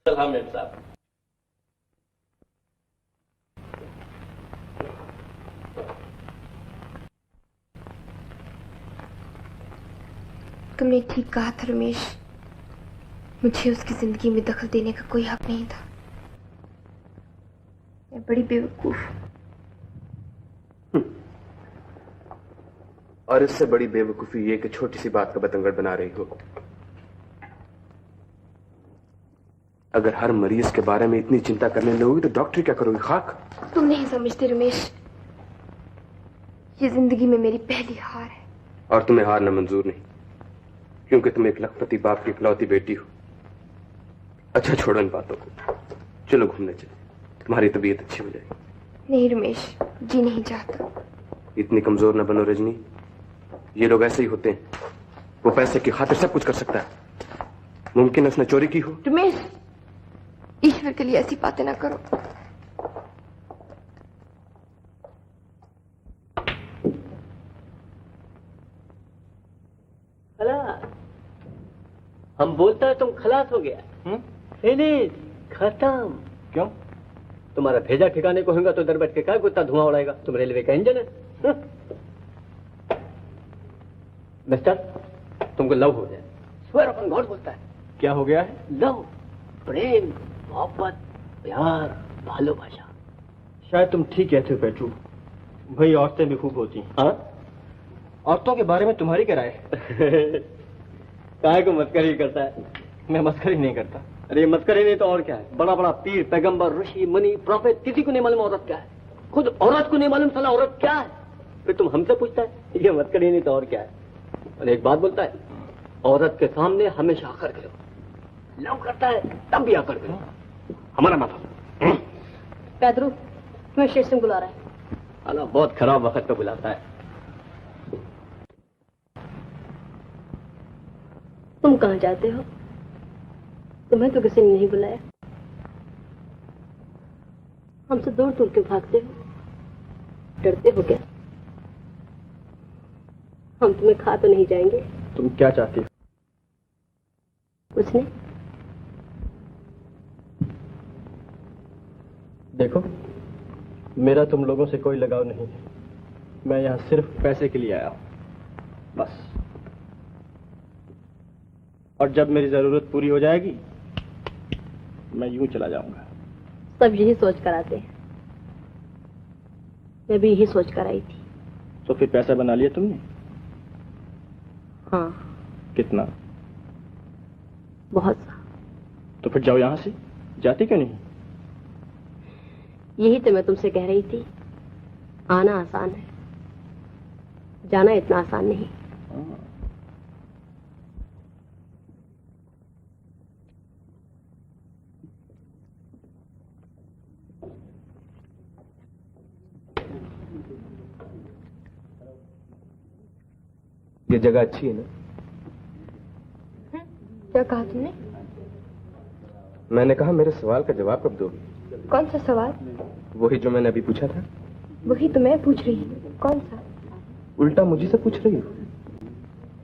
हामिद साहब, तुमने ठीक कहा था रमेश, मुझे उसकी जिंदगी में दखल देने का कोई हक नहीं था। मैं बड़ी बेवकूफ हूं। और इससे बड़ी बेवकूफी ये कि छोटी सी बात का बतंगड़ बना रही हो। अगर हर मरीज के बारे में इतनी चिंता करने लगोगी तो डॉक्टर क्या करोगी? खाक। तुम नहीं समझते रमेश, ये जिंदगी में मेरी पहली हार है। और तुम्हें हारना मंजूर नहीं, क्योंकि तुम एक लखपति बाप की इकलौती बेटी हो। अच्छा छोड़ो इन बातों को, चलो घूमने चले, तुम्हारी तबीयत अच्छी हो जाएगी। नहीं रमेश, जी नहीं चाहता। इतनी कमजोर न बनो रजनी, ये लोग ऐसे ही होते हैं। वो पैसे की खातिर सब कुछ कर सकता है। मुमकिन है उसने चोरी की हो। रमेश, ईश्वर के लिए ऐसी बातें ना करो। खलास, हम बोलता है तुम खलास हो गया। फिनिश, खत्म। क्यों? तुम्हारा भेजा ठिकाने को होगा तो दर बैठ के क्या गुत्ता धुआं उड़ाएगा? तुम रेलवे का इंजन है। मिस्टर, तुमको लव हो जाए। स्वेर अपन गॉड बोलता है। क्या हो गया है? लव, प्रेम, मोहब्बत, प्यार, भालोबाशा। शायद तुम ठीक कहते हो पेट्रू। भाई औरतें भी खूब होती हैं। औरतों के बारे में तुम्हारी क्या राय है? काहे को मस्करी करता है? मैं मस्करी नहीं करता। अरे मस्करी नहीं तो और क्या है? बड़ा बड़ा पीर, पैगंबर, ऋषि, मुनि, प्रॉफेट, किसी को नहीं मालूम औरत क्या है। खुद औरत को नहीं मालूम साला औरत क्या है। फिर तुम हमसे पूछता है ये मस्करी नहीं तो और क्या है? और एक बात बोलता है, औरत के सामने हमेशा आकर करो। लव करता है तब भी आकर करो। हमारा माथा पैदरू, तुम्हें शेर सिंह बुला रहा है। अल्लाह बहुत खराब वक्त पे बुलाता है। तुम कहाँ जाते हो? तुम्हें तो किसी ने नहीं बुलाया। हमसे दूर दूर क्यों भागते हो? डरते हो क्या? हम तुम्हें खा तो नहीं जाएंगे? तुम क्या चाहती हो? कुछ नहीं। देखो, मेरा तुम लोगों से कोई लगाव नहीं है। मैं यहाँ सिर्फ पैसे के लिए आया हूँ, बस। और जब मेरी जरूरत पूरी हो जाएगी मैं यूं चला जाऊंगा। सब यही सोच कर आते हैं। मैं भी यही सोच कर आई थी। तो फिर पैसा बना लिया तुमने? हाँ। कितना? बहुत सा। तो फिर जाओ यहाँ से। जाती क्यों नहीं? यही तो मैं तुमसे कह रही थी। आना आसान है, जाना इतना आसान नहीं। ये जगह अच्छी है ना? क्या कहा तुमने? मैंने कहा मेरे सवाल का जवाब कब दोगी? कौन सा सवाल? वही जो मैंने अभी पूछा था। वही तो मैं पूछ रही हूँ। कौन सा? उल्टा मुझे से पूछ रही हो।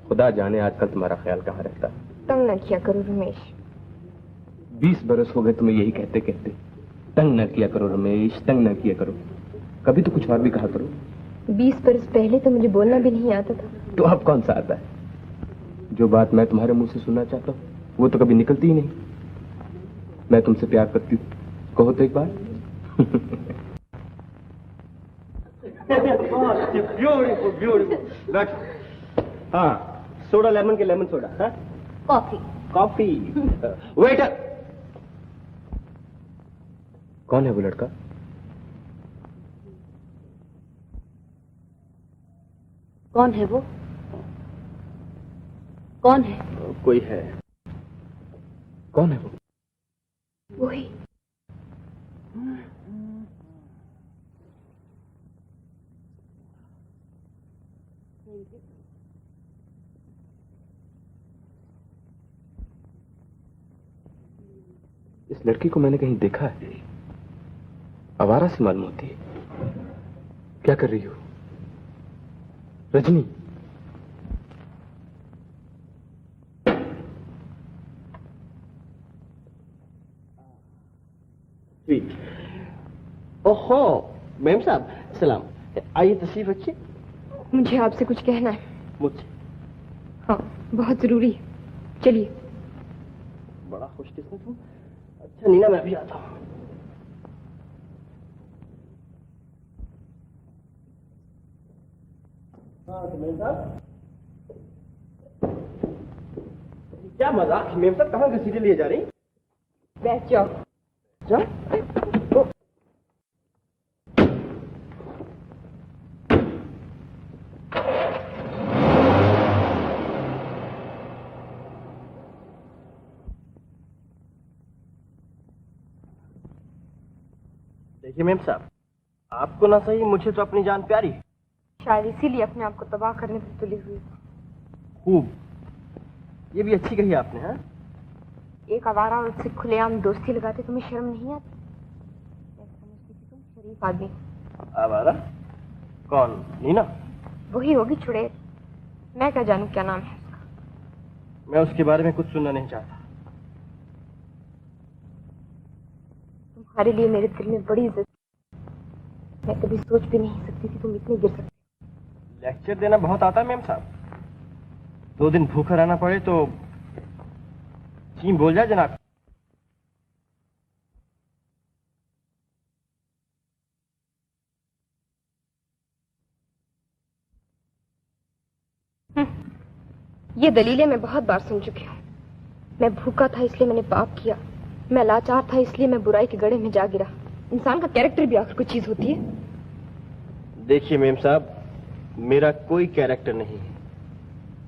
खुदा जाने आजकल तुम्हारा ख्याल कहाँ रहता है। तंग न किया करो रमेश। 20 बरस हो गए तुम्हें यही कहते कहते। तंग न किया करो रमेश, तंग न किया करो। कभी तो कुछ और भी कहा करो। 20 बरस पहले तो मुझे बोलना भी नहीं आता था। तो अब कौन सा आता है? जो बात मैं तुम्हारे मुंह से सुनना चाहता हूँ वो तो कभी निकलती ही नहीं। मैं तुमसे प्यार करती हूँ, कहो तो एक बार। Beautiful beautiful. हाँ, सोडा लेमन के लेमन सोडा। हाँ, कॉफी। कॉफी। वेटर। कौन है वो लड़का? कौन है वो? कौन है? कोई है। कौन है वो? वही। इस लड़की को मैंने कहीं देखा है। आवारा सी मालूम होती है। क्या कर रही हो रजनी? ओहो, मैम साहब, सलाम। आइए तशरीफ रखिए। मुझे आपसे कुछ कहना है। मुझसे? हाँ, बहुत जरूरी है। चलिए। बड़ा खुशकिस्मत हूँ। अच्छा नीना, मैं भी आता हूँ। क्या मजाक, मेम साहब कहाँ घसीटे लिए जा रही? बैठ जाओ। देखिए मेम साहब, आपको ना सही, मुझे तो अपनी जान प्यारी। शायद इसीलिए अपने आप को तबाह करने पर तुली हुई। खूब, ये भी अच्छी कही आपने। हाँ, एक आवारा और उससे खुलेआम दोस्ती लगाते तुम्हें शर्म नहीं आती? मैं समझती थी तुम शरीफ आदमी। आवारा? कौन? नीना? वही होगी चुड़ैल। मैं क्या जानूं क्या नाम है उसका। मैं उसके बारे में कुछ सुनना नहीं चाहता। तुम्हारे लिए मेरे दिल में बड़ी इज्जत। मैं कभी सोच भी नहीं सकती थी तुम इतने गिर सकते। लेक्चर देना बहुत आता है मेम साहब। 2 दिन भूखा रहना पड़े तो चीम बोल जाए जनाब। ये दलीलें मैं बहुत बार सुन चुकी हूँ। मैं भूखा था इसलिए मैंने पाप किया, मैं लाचार था इसलिए मैं बुराई के गड्ढे में जा गिरा। इंसान का कैरेक्टर भी आखिर कोई चीज होती है। देखिए मेम साहब, मेरा कोई कैरेक्टर नहीं है।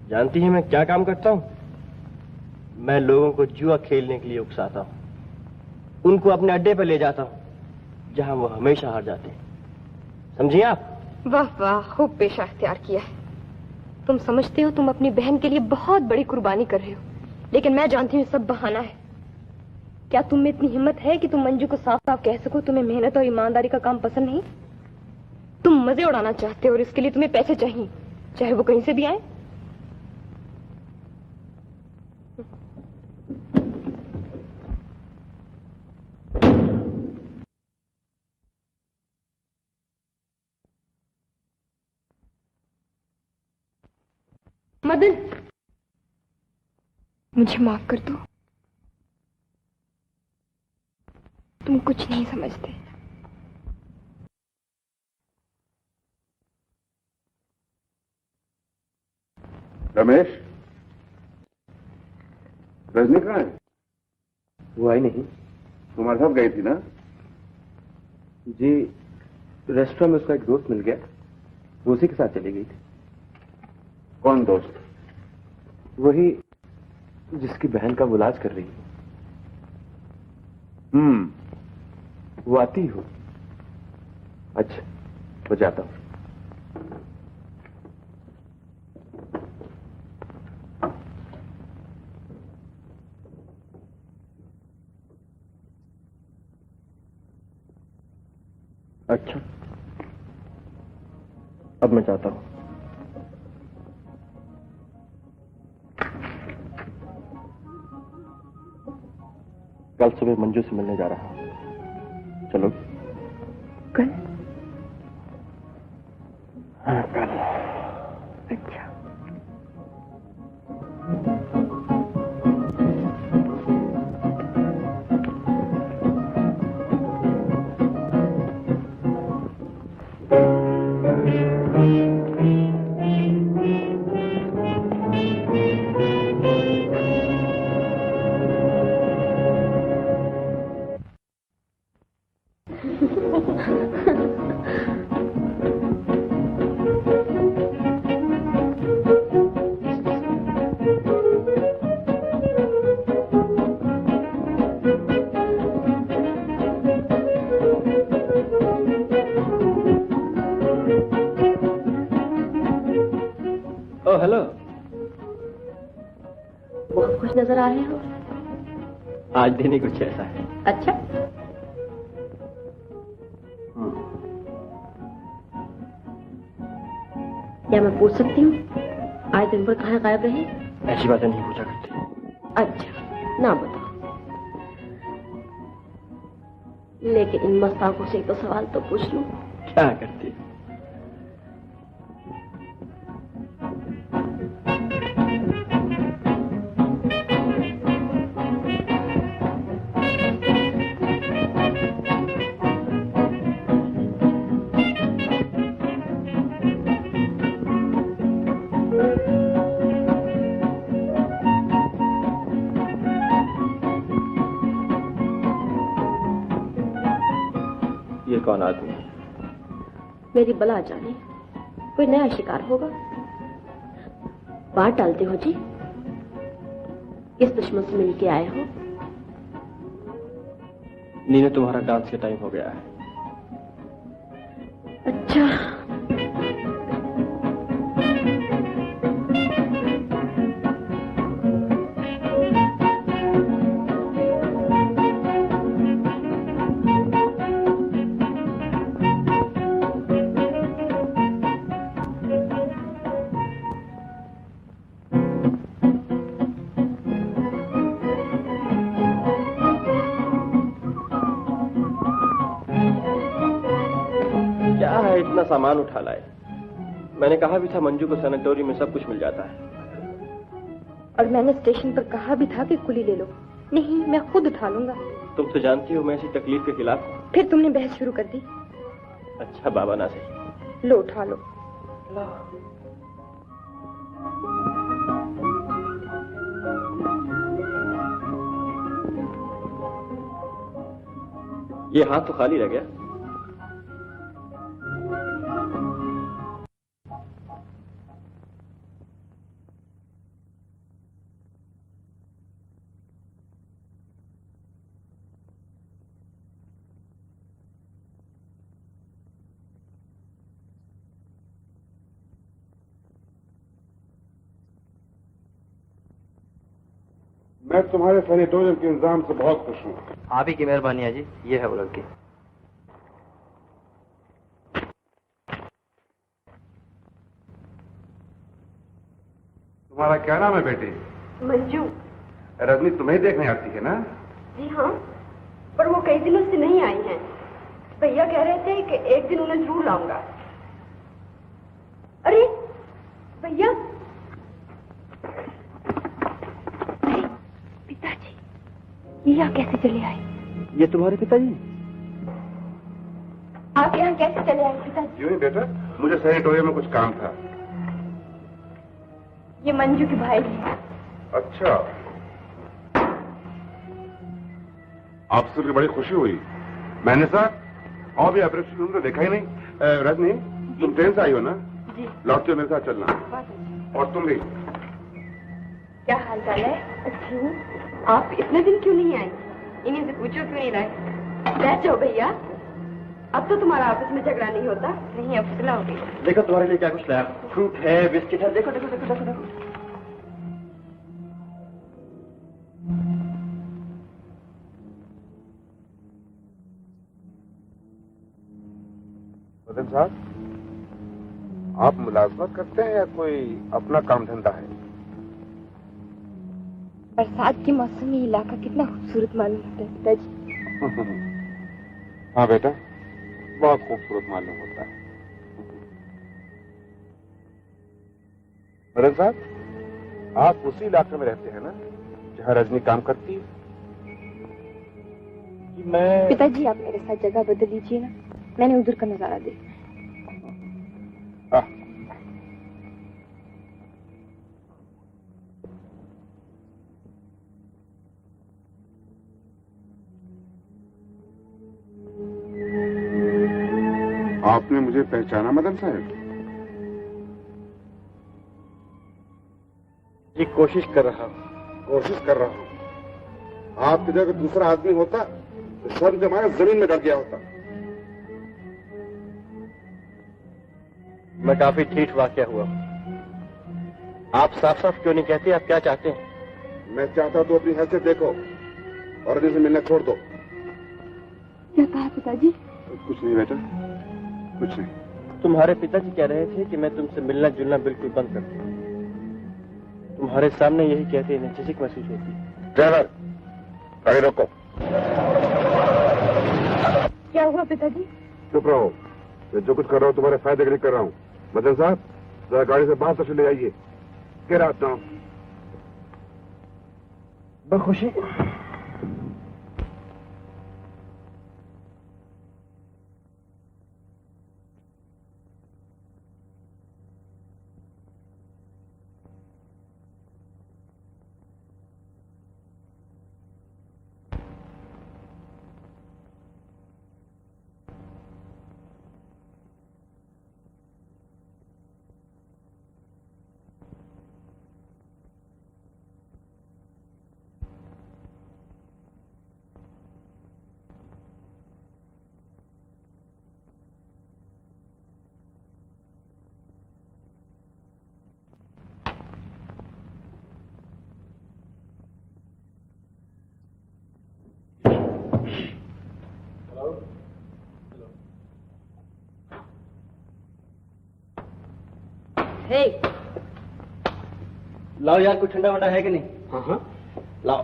जानती हैं मैं क्या काम करता हूँ? मैं लोगों को जुआ खेलने के लिए उकसाता हूँ, उनको अपने अड्डे पर ले जाता हूँ जहाँ वो हमेशा हार जाते हैं। समझिए आप? वाह वाह, खूब पेशा इख्तियार किया है। तुम समझते हो तुम अपनी बहन के लिए बहुत बड़ी कुर्बानी कर रहे हो, लेकिन मैं जानती हूँ सब बहाना है। क्या तुम में इतनी हिम्मत है कि तुम मंजू को साफ साफ कह सको तुम्हें मेहनत और ईमानदारी का काम पसंद नहीं? तुम मजे उड़ाना चाहते हो और इसके लिए तुम्हें पैसे चाहिए, चाहे वो कहीं से भी आए। मदन, मुझे माफ कर दो। तुम कुछ नहीं समझते। रमेश, रजनी कहाँ है? वो आई नहीं। तुम्हारे साथ गई थी ना? जी, रेस्टोरेंट में उसका एक दोस्त मिल गया, वो उसी के साथ चली गई थी। कौन दोस्त? वही जिसकी बहन का वो इलाज कर रही है। वो आती हो। अच्छा, वो जाता हूँ। अच्छा, अब मैं जाता हूँ। कल सुबह मंजू से मिलने जा रहा हूँ, चलो। कल? हाँ, कल। अच्छा। हेलो। बहुत खुश नजर आ रहे हो। आज दिन ही कुछ ऐसा है। अच्छा, क्या मैं पूछ सकती हूँ आज दिन भर कहाँ गायब रहे? ऐसी बातें नहीं पूछा करती। अच्छा, ना बताओ, लेकिन इन मस्ताकों से तो सवाल तो पूछ लूं। क्या करती? कौन आदमी? मेरी बला जाने कोई नया शिकार होगा। बात डालते हो जी? किस दुश्मन से मिलके आए हो? नीने, तुम्हारा डांस के टाइम हो गया है। अच्छा, क्या है इतना सामान उठा लाए? मैंने कहा भी था मंजू को सैनिटोरियम में सब कुछ मिल जाता है। और मैंने स्टेशन पर कहा भी था कि कुली ले लो। नहीं, मैं खुद उठा लूंगा। तुम तो जानती हो मैं ऐसी तकलीफ के खिलाफ हूं। फिर तुमने बहस शुरू कर दी। अच्छा बाबा ना सही। लो उठा लो। ये हाथ तो खाली रह गया। मैं तुम्हारे सैनिटोरियम के इंतजाम से बहुत खुश हूँ। आप ही की मेहरबानी है जी। ये है वो लड़की। तुम्हारा क्या नाम है बेटी? मंजू। रजनी तुम्हें देखने आती है ना? जी हाँ, पर वो कई दिनों से नहीं आई हैं। भैया कह रहे थे कि एक दिन उन्हें जरूर लाऊंगा। अरे भैया, पिताजी, ये यहाँ कैसे चले आए? ये तुम्हारे पिताजी? आप यहाँ कैसे चले आए पिताजी? यूं ही बेटा, मुझे सैनिटोरियम में कुछ काम था। ये मंजू के भाई हैं। अच्छा, आपसे भी बड़ी खुशी हुई। मैंने सर और भी ऑपरेशन रूम तो देखा ही नहीं। रजनी, तुम ट्रेन से आई हो ना? जी। लौटते मेरे साथ चलना। और तुम भी। क्या हाल चाल है? अच्छी हूँ। आप इतने दिन क्यों नहीं आई? इन्हीं से पूछो क्यों नहीं रहे। बैठ जाओ भैया, अब तो तुम्हारा आपस में झगड़ा नहीं होता। नहीं, अब सुलह हो गई। देखो तुम्हारे लिए क्या कुछ लाया। फ्रूट है, बिस्किट है। देखो देखो देखो देखो देखो। मदन साहब, आप मुलाजमत करते हैं या कोई अपना काम धंधा है? बरसात के मौसम में इलाका कितना खूबसूरत मालूम होता है पिताजी। हाँ बेटा, बहुत खूबसूरत मालूम होता है। मदन साहब, आप उसी इलाके में रहते हैं ना जहाँ रजनी काम करती है? मैं पिताजी, आप मेरे साथ जगह बदल लीजिए ना, मैंने उधर का नजारा देखा। आपने मुझे पहचाना मदन साहब? जी कोशिश कर रहा हूँ। कोशिश कर रहा हूँ। आपकी जगह दूसरा आदमी होता तो सब जमाया जमीन में डर गया होता। मैं काफी ठीक वाकया हुआ। आप साफ साफ क्यों नहीं कहते आप क्या चाहते हैं? मैं चाहता तो अपनी हैसियत देखो और रजनी से मिलना छोड़ दो। क्या कहा पिताजी? कुछ नहीं बेटा, कुछ नहीं। तुम्हारे पिताजी कह रहे थे कि मैं तुमसे मिलना जुलना बिल्कुल बंद कर दूं। तुम्हारे सामने यही कहते इन्हें झिझक महसूस होती है। ड्राइवर, गाड़ी रोको। क्या हुआ पिताजी? चुप रहो, मैं जो कुछ कर रहा हूँ तुम्हारे फायदे के लिए कर रहा हूँ। मदन साहब, जरा गाड़ी से बाहर तक ले आइए। क्या आता हूँ? बखुशी। हे, लाओ यार, कुछ ठंडा वंडा है कि नहीं? हाँ हाँ, लाओ।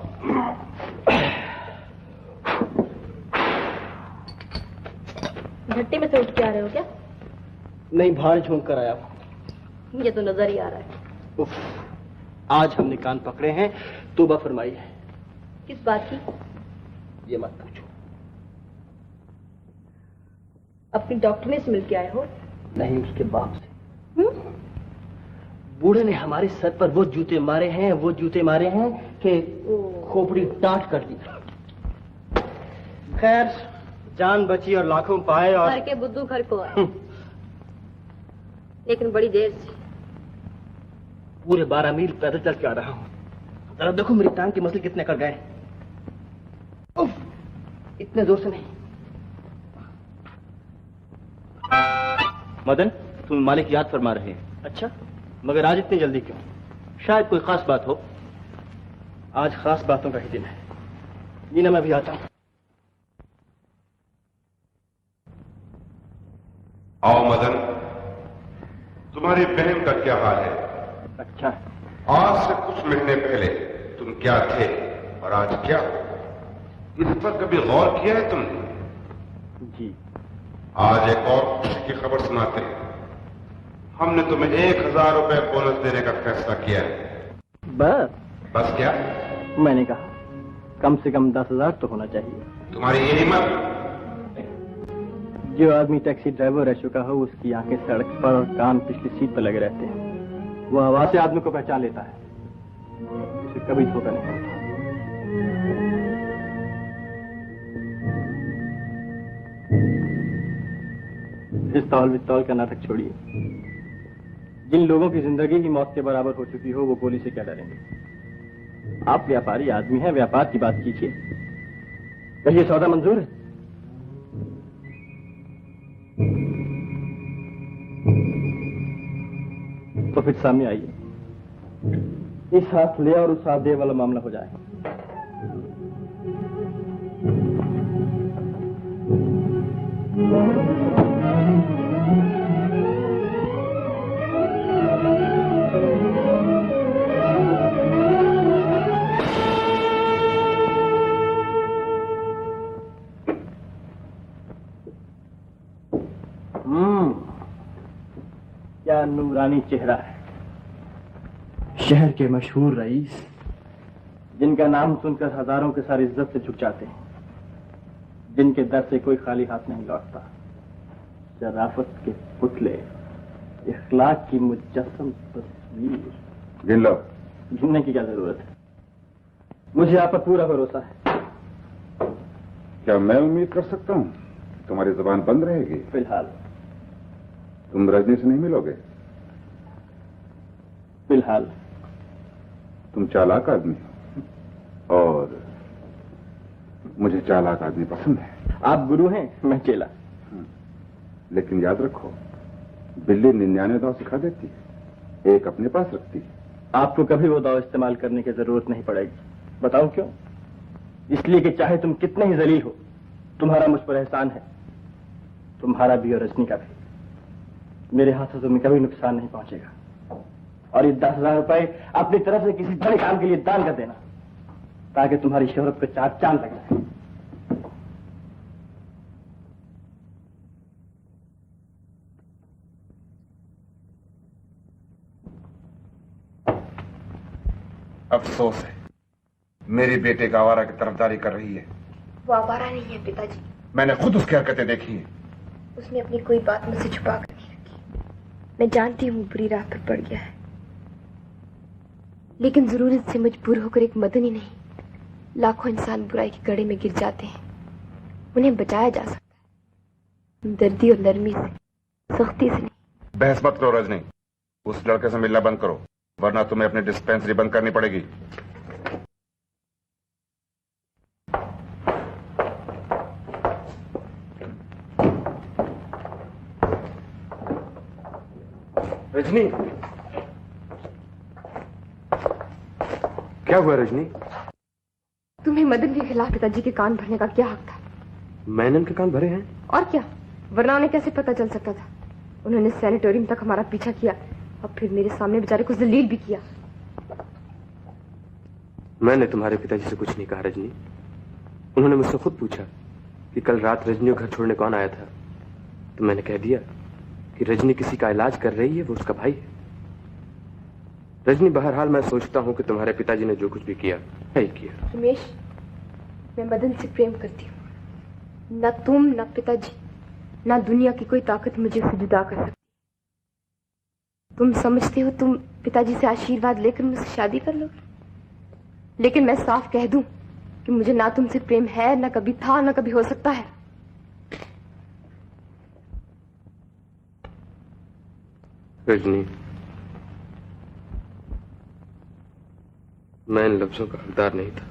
भट्टी में से उठ के आ रहे हो क्या? नहीं, बाहर झोंक कर आया। ये तो नजर ही आ रहा है। उफ, आज हमने कान पकड़े हैं, तौबा फरमाई है। किस बात की? ये मत पूछो। अपनी डॉक्टरनी से मिल के आए हो? नहीं, उसके बाप से। बूढ़े ने हमारे सर पर वो जूते मारे हैं कि खोपड़ी टाट कर दी। खैर, जान बची और लाखों पाए और घर के बुद्धू घर को आए। लेकिन बड़ी देर से। पूरे 12 मील पैदल चल के आ रहा हूँ। जरा देखो मेरी टांग के मसल कितने कर गए। उफ, इतने जोर से नहीं। मदन, तुम मालिक याद फरमा रहे हैं। अच्छा, मगर आज इतनी जल्दी क्यों? शायद कोई खास बात हो। आज खास बातों का ही दिन है। नीना, मैं भी आता हूँ। आओ मदन, तुम्हारी बहन का क्या हाल है? अच्छा, आज से कुछ महीने पहले तुम क्या थे और आज क्या? इस पर कभी गौर किया है तुमने? जी। आज एक और खुशी की खबर सुनाते हैं। हमने तुम्हें 1000 रुपए बोनस देने का फैसला किया है। बस क्या? मैंने कहा कम से कम 10,000 तो होना चाहिए। तुम्हारी ये हिम्मत? जो आदमी टैक्सी ड्राइवर रह चुका हो, उसकी आंखें सड़क पर और कान पिछली सीट पर लगे रहते हैं। वो आवाज से आदमी को पहचान लेता है। उसे कभी धोखा नहीं होता। इस तौल वितौल का नाटक छोड़िए। जिन लोगों की जिंदगी ही मौत के बराबर हो चुकी हो, वो गोली से क्या डरेंगे? आप व्यापारी आदमी हैं, व्यापार की बात कीजिए। कहिए, सौदा मंजूर है? तो फिर सामने आइए। इस हाथ ले और उस हाथ दे वाला मामला हो जाए। क्या नूरानी चेहरा है। शहर के मशहूर रईस, जिनका नाम सुनकर हजारों के सारे इज्जत से झुक जाते हैं, जिनके दर से कोई खाली हाथ नहीं लौटता। शराफत के पुतले, इखलाक की मुजस्सम तस्वीर। गिन लो। गिनने की क्या जरूरत है? मुझे आप पर पूरा भरोसा है। क्या मैं उम्मीद कर सकता हूँ तुम्हारी जुबान बंद रहेगी? फिलहाल। तुम रजनी से नहीं मिलोगे? फिलहाल। तुम चालाक आदमी हो और मुझे चालाक आदमी पसंद है। आप गुरु हैं, मैं चेला। लेकिन याद रखो, बिल्ली 99 दांव सिखा देती है, एक अपने पास रखती है। आपको कभी वो दांव इस्तेमाल करने की जरूरत नहीं पड़ेगी। बताऊं क्यों? इसलिए कि चाहे तुम कितने ही जलील हो, तुम्हारा मुझ पर एहसान है। तुम्हारा भी और रजनी का भी। मेरे हाथ से तुम्हें कभी नुकसान नहीं पहुंचेगा। और ये 10,000 रुपए अपनी तरफ से किसी बड़े काम के लिए दान कर देना, ताकि तुम्हारी शोहरत को चार चांद लग जाए। अफसोस है, मेरी बेटे का आवारा की तरफदारी कर रही है। वो आवारा नहीं है पिताजी। मैंने खुद उसकी हरकतें देखी हैं। उसने अपनी कोई बात मुझसे छुपा कर नहीं रखी। मैं जानती हूँ बुरी राह पर पड़ गया है, लेकिन जरूरत से मजबूर होकर एक मदन ही नहीं, लाखों इंसान बुराई के गड़े में गिर जाते हैं। उन्हें बचाया जा सकता है, दर्दी और नरमी से, सख्ती से नहीं। बहस मत करो रजनी, उस लड़के से मिलना बंद करो, वरना तुम्हें अपनी डिस्पेंसरी बंद करनी पड़ेगी। रजनी, क्या हुआ रजनी? तुम्हें मदन के खिलाफ पिताजी के कान भरने का क्या हक था? मैंने उनके कान भरे हैं। और क्या, वरना उन्हें कैसे पता चल सकता था? उन्होंने सैनिटोरियम तक हमारा पीछा किया, और फिर मेरे सामने बेचारे को जलील भी किया। मैंने तुम्हारे पिताजी से कुछ नहीं कहा रजनी। उन्होंने मुझसे खुद पूछा कि कल रात रजनी को घर छोड़ने कौन आया था, तो मैंने कह दिया कि रजनी किसी का इलाज कर रही है, वो उसका भाई है। रजनी, बहरहाल मैं सोचता हूं कि तुम्हारे पिताजी ने जो कुछ भी किया सही किया। रमेश, मैं मदन से प्रेम करती हूँ। न तुम, न पिताजी, न दुनिया की कोई ताकत मुझे उससे जुदा कर सकती। तुम समझते हो तुम पिताजी से आशीर्वाद लेकर मुझसे शादी कर लोगे, लेकिन मैं साफ कह दूं कि मुझे ना तुमसे प्रेम है, ना कभी था, ना कभी हो सकता है। रजनी, मैं इन लफ्जों का हकदार नहीं था।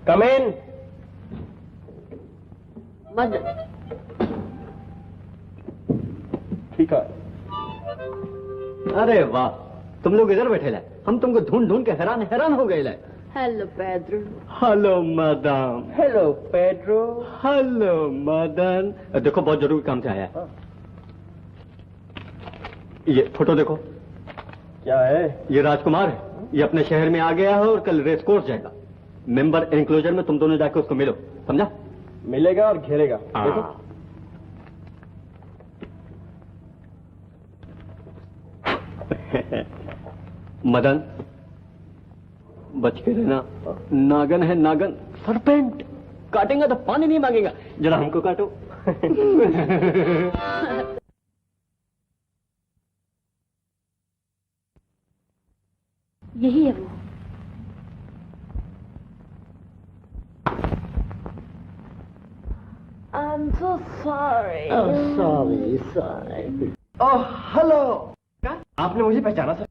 Come in. ठीक है। अरे वाह, तुम लोग इधर बैठे लाए, हम तुमको ढूंढ ढूंढ के हैरान हो गए लाए। Hello Pedro. Hello madam. Hello Pedro. Hello Madan. देखो, बहुत जरूरी काम से आया है। ये फोटो देखो। क्या है? ये राजकुमार है। ये अपने शहर में आ गया है और कल रेस कोर्स जाएगा। मेंबर एनक्लोजर में तुम दोनों जाके उसको मिलो, समझा? मिलेगा और घेरेगा। देखो। मदन, बच के रहना। नागन है नागन, सरपेंट। काटेगा तो पानी नहीं मांगेगा। जरा हमको काटो। यही है वो। I'm so sorry. Oh, sorry. Oh, hello. आपने मुझे पहचाना सर?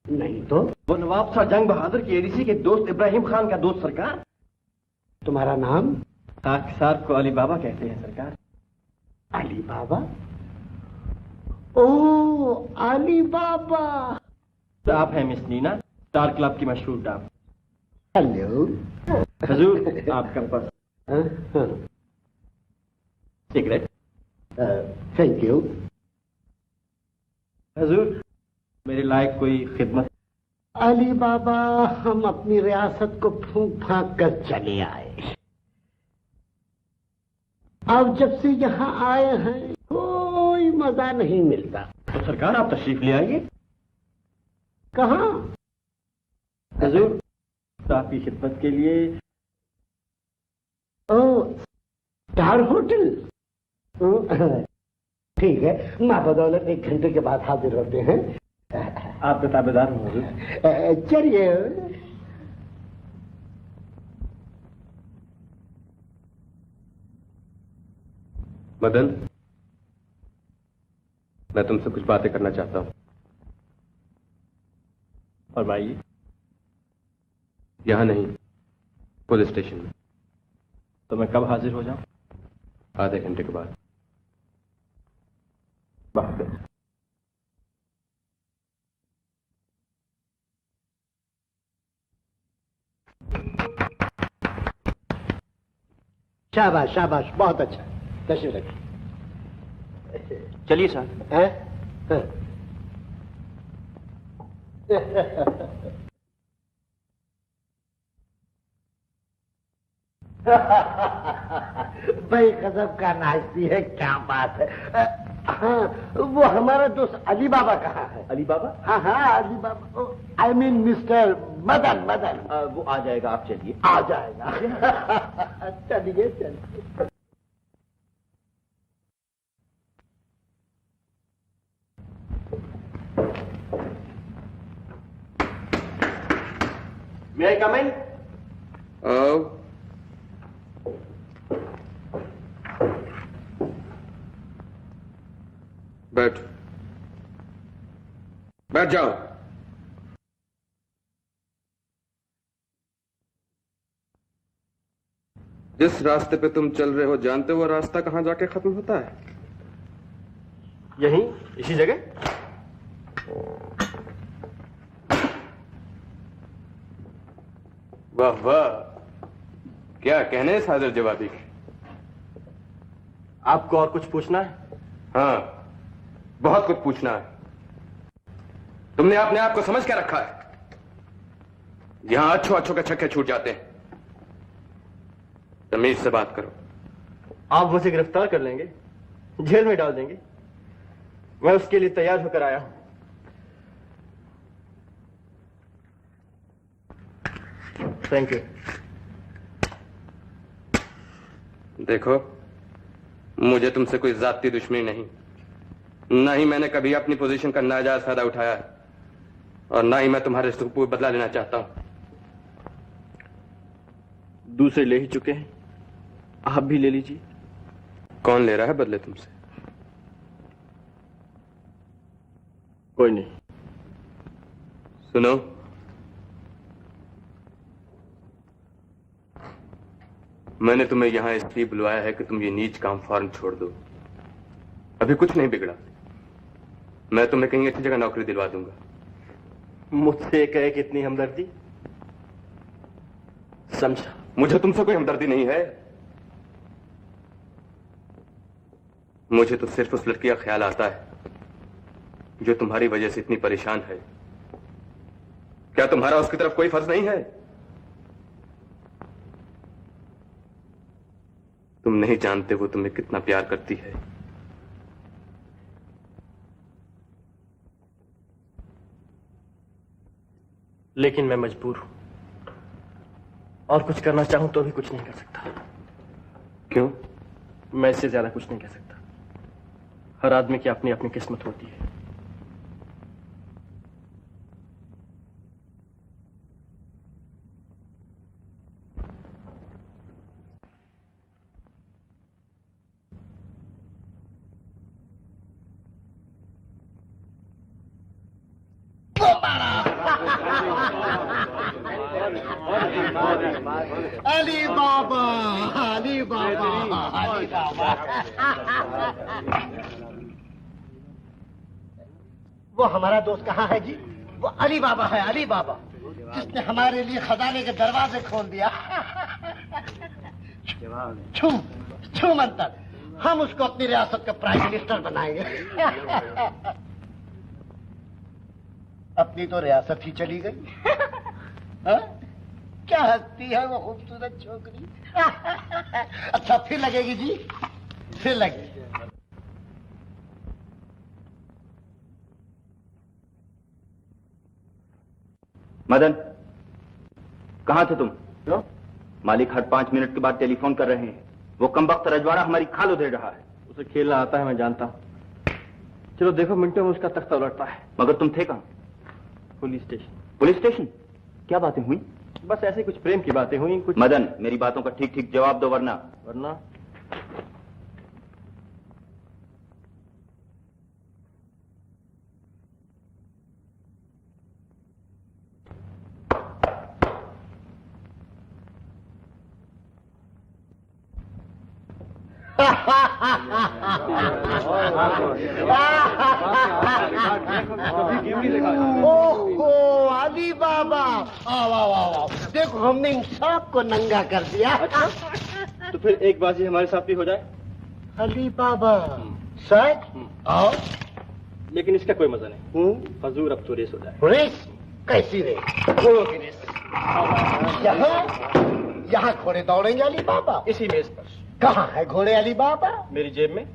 नहीं तो। वो नवाब शाह जंग बहादुर की एडीसी के दोस्त इब्राहिम खान का दोस्त सरकार। तुम्हारा नाम? खाकसार को अली बाबा कहते हैं सरकार। अली बाबा? ओह, अली बाबा। आप हैं मिस नीना, स्टार क्लब की मशहूर डाम। हेलो। हजूर, आपका पर्स। सिगरेट। Thank you. हजूर, मेरे लायक कोई खिदमत? अली बाबा, हम अपनी रियासत को फूंक फांक कर चले आए। अब जब से यहाँ आए हैं कोई मजा नहीं मिलता। तो सरकार, आप तशरीफ ले आइए। कहाँ? हजूर, आपकी खिदमत के लिए। ओह, स्टार होटल। ठीक है, माँ बदौलत 1 घंटे के बाद हाजिर होते हैं। आप ताबेदार हो हजूर। चलिए। मदन, मैं तुमसे कुछ बातें करना चाहता हूं। फरमाइए। यहां नहीं, पुलिस स्टेशन में। तो मैं कब हाजिर हो जाऊं? आधे घंटे के बाद। शाबाश शाबाश, बहुत अच्छा। तशरीफ रखिए। चलिए सर। भाई गजब का नाचती है, क्या बात है। हाँ, वो हमारा दोस्त अली बाबा कहाँ है? अली बाबा? हाँ हाँ, Ali Baba. I mean mister Madan. Madan वो आ जाएगा, आप चलिए। आ जाएगा। चलिए चलिए। May I come in? बैठ जाओ। जिस रास्ते पे तुम चल रहे हो, जानते हो वो रास्ता कहां जाके खत्म होता है? यहीं, इसी जगह? वाह वाह, क्या कहने इस हाजिर जवाबी के। आपको और कुछ पूछना है? हाँ, बहुत कुछ पूछना है। तुमने अपने आप को समझ क्या रखा है? यहां अच्छों के छक्के छूट जाते हैं। तमीज से बात करो। आप मुझे गिरफ्तार कर लेंगे, जेल में डाल देंगे, मैं उसके लिए तैयार होकर आया हूं। Thank you. देखो, मुझे तुमसे कोई जाती दुश्मनी नहीं, ना ही मैंने कभी अपनी पोजीशन का नाजायज फायदा उठाया है, और ना ही मैं तुम्हारे रिश्ते को बदला लेना चाहता हूं। दूसरे ले ही चुके हैं, आप भी ले लीजिए। कौन ले रहा है बदले तुमसे? कोई नहीं। सुनो, मैंने तुम्हें यहां इसलिए बुलवाया है कि तुम ये नीच काम फौरन छोड़ दो। अभी कुछ नहीं बिगड़ा, मैं तुम्हें कहीं अच्छी जगह नौकरी दिलवा दूंगा। मुझसे कहे कि इतनी हमदर्दी? समझा। मुझे तुमसे कोई हमदर्दी नहीं है। मुझे तो सिर्फ उस लड़की का ख्याल आता है जो तुम्हारी वजह से इतनी परेशान है। क्या तुम्हारा उसकी तरफ कोई फर्ज नहीं है? तुम नहीं जानते वो तुम्हें कितना प्यार करती है। लेकिन मैं मजबूर हूं, और कुछ करना चाहूं तो भी कुछ नहीं कर सकता। क्यों? मैं इससे ज्यादा कुछ नहीं कह सकता। हर आदमी की अपनी अपनी किस्मत होती है। अली बाबा, अली बाबा, अली बाबा। वो हमारा दोस्त कहाँ है जी? वो अली बाबा है, अली बाबा, जिसने हमारे लिए खजाने के दरवाजे खोल दिया। छू छू मंतर, हम उसको अपनी रियासत का प्राइम मिनिस्टर बनाएंगे। अपनी तो रियासत ही चली गई। हा? क्या हंसती है वो खूबसूरत छोकरी। अच्छा, फिर लगेगी जी, फिर लगेगी। मदन, कहाँ थे तुम? क्यों? मालिक हर 5 मिनट के बाद टेलीफोन कर रहे हैं। वो कमबख्त रजवाड़ा हमारी खाल उधेड़ रहा है। उसे खेलना आता है, मैं जानता हूँ। चलो देखो, मिनटों में उसका तख्ता उलटता है। मगर तुम थे कहाँ? Police station. Police station? क्या बातें हुई? बस ऐसे कुछ प्रेम की बातें हुई। कुछ। मदन, मेरी बातों का ठीक ठीक जवाब दो, वरना ओहो अली बाबा, आओ आओ आओ, देखो हमने इन सब को नंगा कर दिया। तो फिर एक बाजी हमारे साथ भी हो जाए। अली बाबा शायद आओ, लेकिन इसका कोई मजा नहीं। हजूर, अब तो रेस हो जाए। रेस? कैसी रेस? घोड़ों की रेस। यहाँ घोड़े दौड़ेंगे अली बाबा? इसी मेज पर। कहाँ है घोड़े अली बाबा? मेरी जेब में।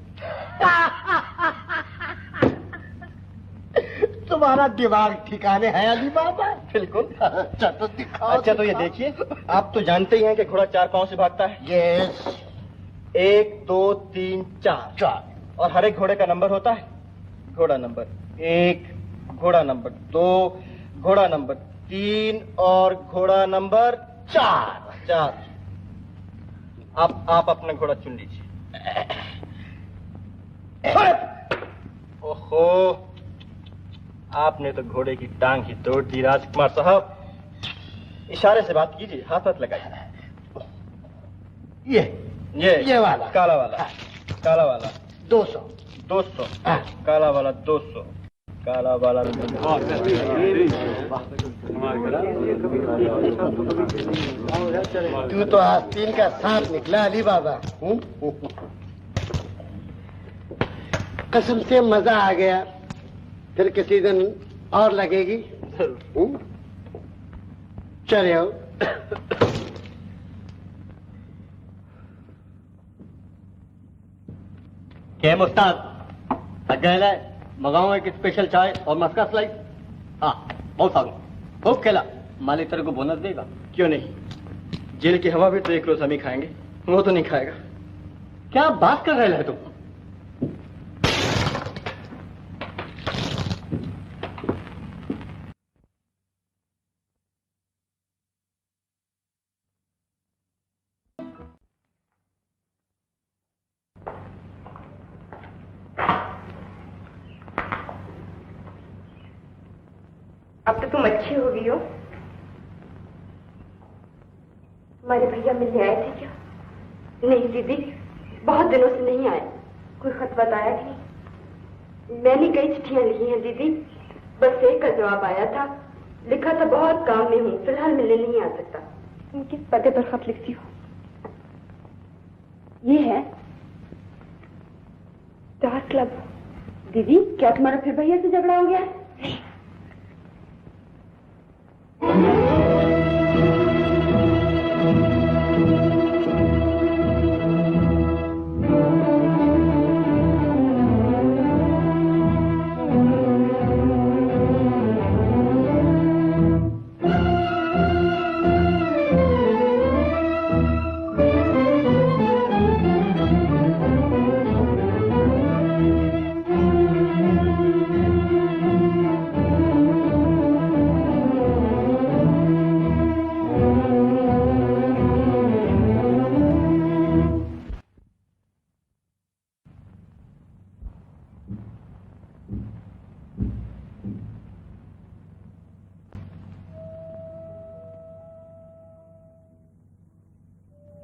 तुम्हारा दिमाग ठिकाने है अली बाबा? बिल्कुल। अच्छा तो दिखाओ। अच्छा तो ये देखिए, आप तो जानते ही हैं कि घोड़ा 4 पांव से भागता है। यस। 1 2 3 4, और हर एक घोड़े का नंबर होता है। घोड़ा नंबर 1, घोड़ा नंबर 2, घोड़ा नंबर 3 और घोड़ा नंबर 4। आप अपना घोड़ा चुन लीजिए। ओहो, आपने तो घोड़े की टांग ही तोड़ दी राजकुमार साहब। इशारे से बात कीजिए, हाथ हाथ लगाइए। ये वाला, काला वाला, काला वाला 200, काला वाला 200, काला वाला तू तो आस्तीन का सांप निकला अली बाबा। कसम से मजा आ गया, फिर किसी दिन और लगेगी। चले आओ। क्या मुस्ताद अजय है, मंगाऊं एक स्पेशल चाय और मस्का स्लाइस। हाँ बहुत सारू, खूब खेला, मालिक तेरे को बोनस देगा। क्यों नहीं, जेल की हवा भी तो एक रोज हम ही खाएंगे, वो तो नहीं खाएगा। क्या बात कर रहे हैं तुम? अब तो तुम अच्छी हो गई हो। तुम्हारे भैया मिलने आए थे क्या? नहीं दीदी, बहुत दिनों से नहीं आए। कोई खत बताया कि नहीं? मैंने कई चिट्ठियां लिखी हैं दीदी, बस एक का जवाब आया था। लिखा था बहुत काम में हूँ, फिलहाल मिलने नहीं आ सकता। तुम किस पते पर खत लिखती हो? ये है स्टार क्लब। दीदी, क्या तुम्हारा फिर भैया से झगड़ा हो गया है? नहीं।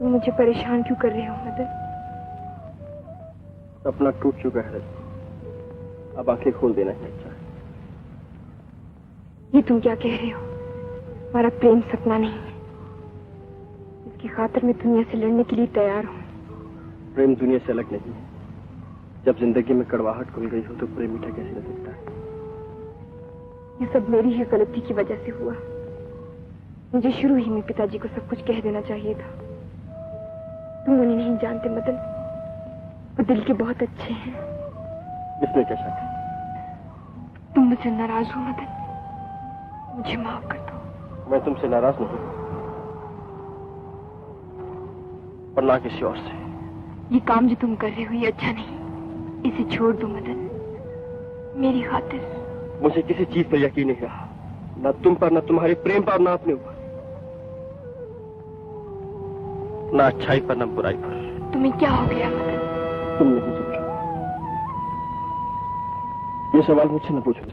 मुझे परेशान क्यों कर रहे हो मदन? सपना टूट चुका है, अब आंखें खोल देना ही अच्छा है। ये तुम क्या कह रहे हो? हमारा प्रेम सपना नहीं है, इसकी खातिर मैं दुनिया से लड़ने के लिए तैयार हूँ। प्रेम दुनिया से अलग नहीं है। जब जिंदगी में कड़वाहट खुल गई हो तो प्रेम मीठा कैसे रह सकता है? ये सब मेरी ही गलती की वजह से हुआ। मुझे शुरू ही में पिताजी को सब कुछ कह देना चाहिए था। तुम उन्हें नहीं जानते मदन, वो दिल के बहुत अच्छे हैं। इसमें क्या शक है? तुम मुझसे नाराज हो मदन, मुझे माफ कर दो। मैं तुमसे नाराज नहीं, पर ना किसी और से। ये काम जो तुम कर रहे हो ये अच्छा नहीं, इसे छोड़ दो मदन, मेरी खातिर। मुझे किसी चीज पर यकीन नहीं रहा, ना तुम पर, ना तुम्हारे प्रेम पर, ना अपने ऊपर, ना अच्छाई पर, ना बुराई पर। तुम्हें क्या हो गया मदन? तुम नहीं समझो, ये सवाल मुझसे न पूछो।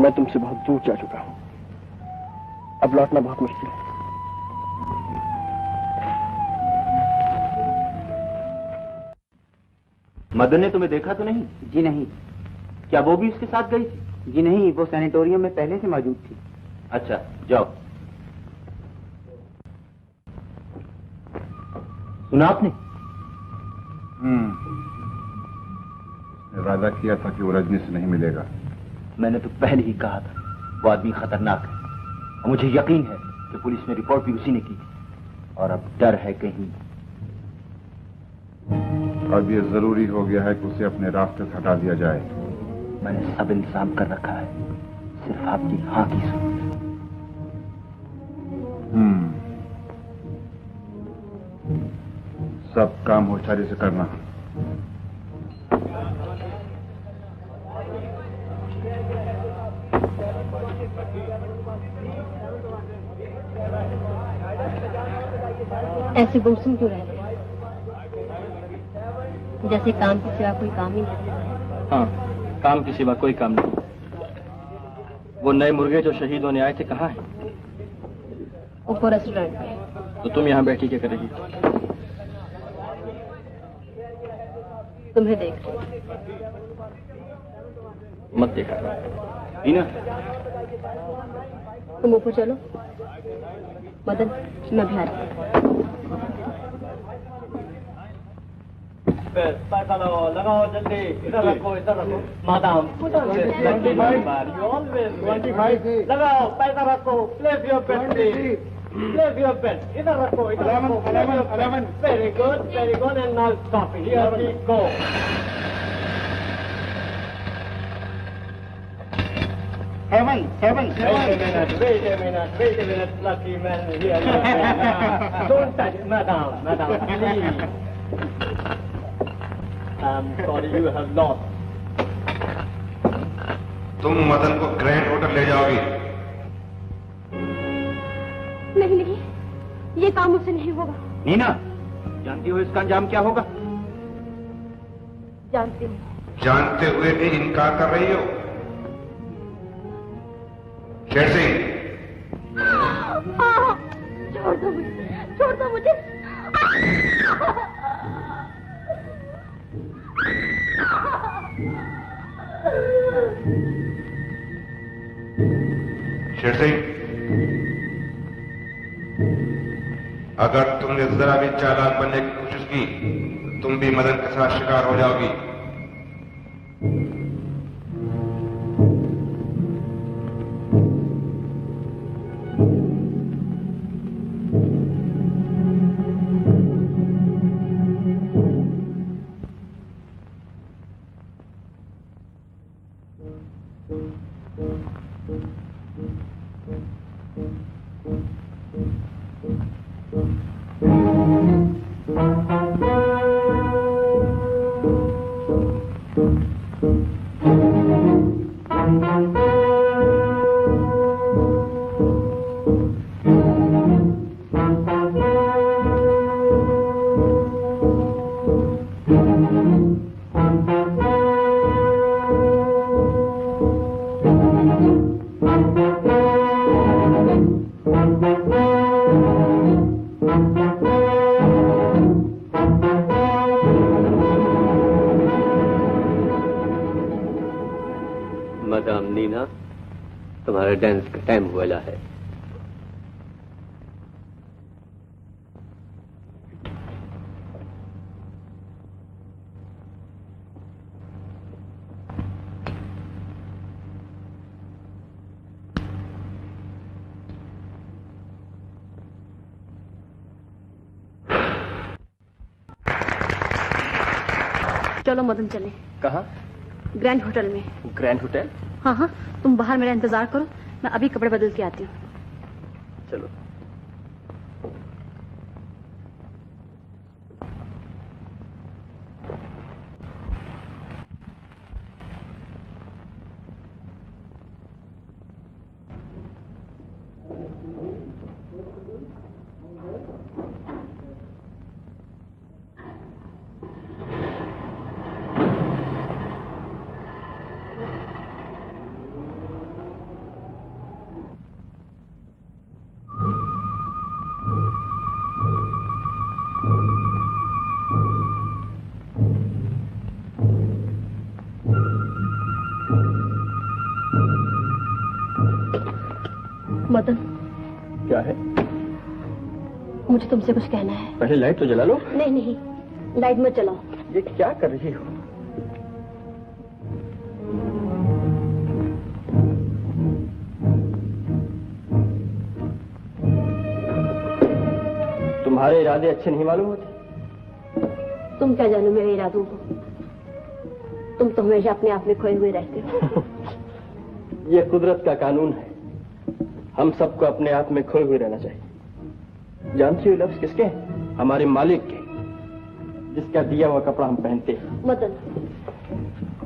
मैं तुमसे बहुत दूर जा चुका हूं, अब लौटना बहुत मुश्किल है। मदन ने तुम्हें देखा तो नहीं? जी नहीं। क्या वो भी उसके साथ गई थी? जी नहीं, वो सैनिटोरियम में पहले से मौजूद थी। अच्छा, जाओ। सुना आपने? उसने वादा किया था कि वो रजनी से नहीं मिलेगा। मैंने तो पहले ही कहा था, वो आदमी खतरनाक है, और मुझे यकीन है कि पुलिस में रिपोर्ट भी उसी ने की थी, और अब डर है कहीं। अब ये जरूरी हो गया है कि उसे अपने रास्ते से हटा दिया जाए। मैंने सब इंतजाम कर रखा है, सिर्फ आपकी हाँ की जरूरत है। सब काम होशियारी से करना। ऐसे गुमसुम क्यों रह रहे हैं? जैसे काम के सिवा कोई काम ही नहीं। हाँ, काम के सिवा कोई काम नहीं। वो नए मुर्गे जो शहीद होने आए थे कहाँ हैं? ऊपर रेस्टोरेंट में। तो तुम यहाँ बैठी क्या करेगी? तुम्हें देख मत देखा नीना। तुम ऊपर चलो। मदन, मैं भी आ रही हूँ। पैसा लगाओ जल्दी, इधर रखो मादाम। 25 लगाओ, पैसा रखो, place your bet, place your bet, इधर रखो, इधर रखो। 11 very good, and now stop it, here we go. 7 Wait a minute, lucky man, here. Don't touch it, madam, please. I'm sorry you have lost. तुम मदन को ग्रैंड होटल ले जाओगी? नहीं नहीं, ये काम मुझसे नहीं होगा। नीना, जानती हो इसका अंजाम क्या होगा? जानती हूँ। जानते हुए भी इनकार कर रही हो? शेर सिंह, छोड़ दो मुझे, छोड़ दो मुझे। शेर सिंह, अगर तुमने जरा भी चालाक बनने की कोशिश की तो तुम भी मदन के साथ शिकार हो जाओगी। मदाम नीना, तुम्हारे डांस का टाइम हुआ है। चलो मदन चले। कहाँ? ग्रैंड होटल में। Grand hotel? हाँ हाँ, तुम बाहर मेरा इंतजार करो, मैं अभी कपड़े बदल के आती हूँ। चलो। मदन, क्या है? मुझे तुमसे कुछ कहना है। पहले लाइट तो जला लो। नहीं नहीं, लाइट मत जलाओ। ये क्या कर रही हो? तुम्हारे इरादे अच्छे नहीं मालूम होते? तुम क्या जानो मेरे इरादों को? तुम तो हमेशा अपने आप में खोए हुए रहते हो। ये कुदरत का कानून है, हम सबको अपने आप में खोए हुए रहना चाहिए। जानती हो लफ्ज किसके हैं? हमारे मालिक के, जिसका दिया हुआ कपड़ा हम पहनते हैं। मदन,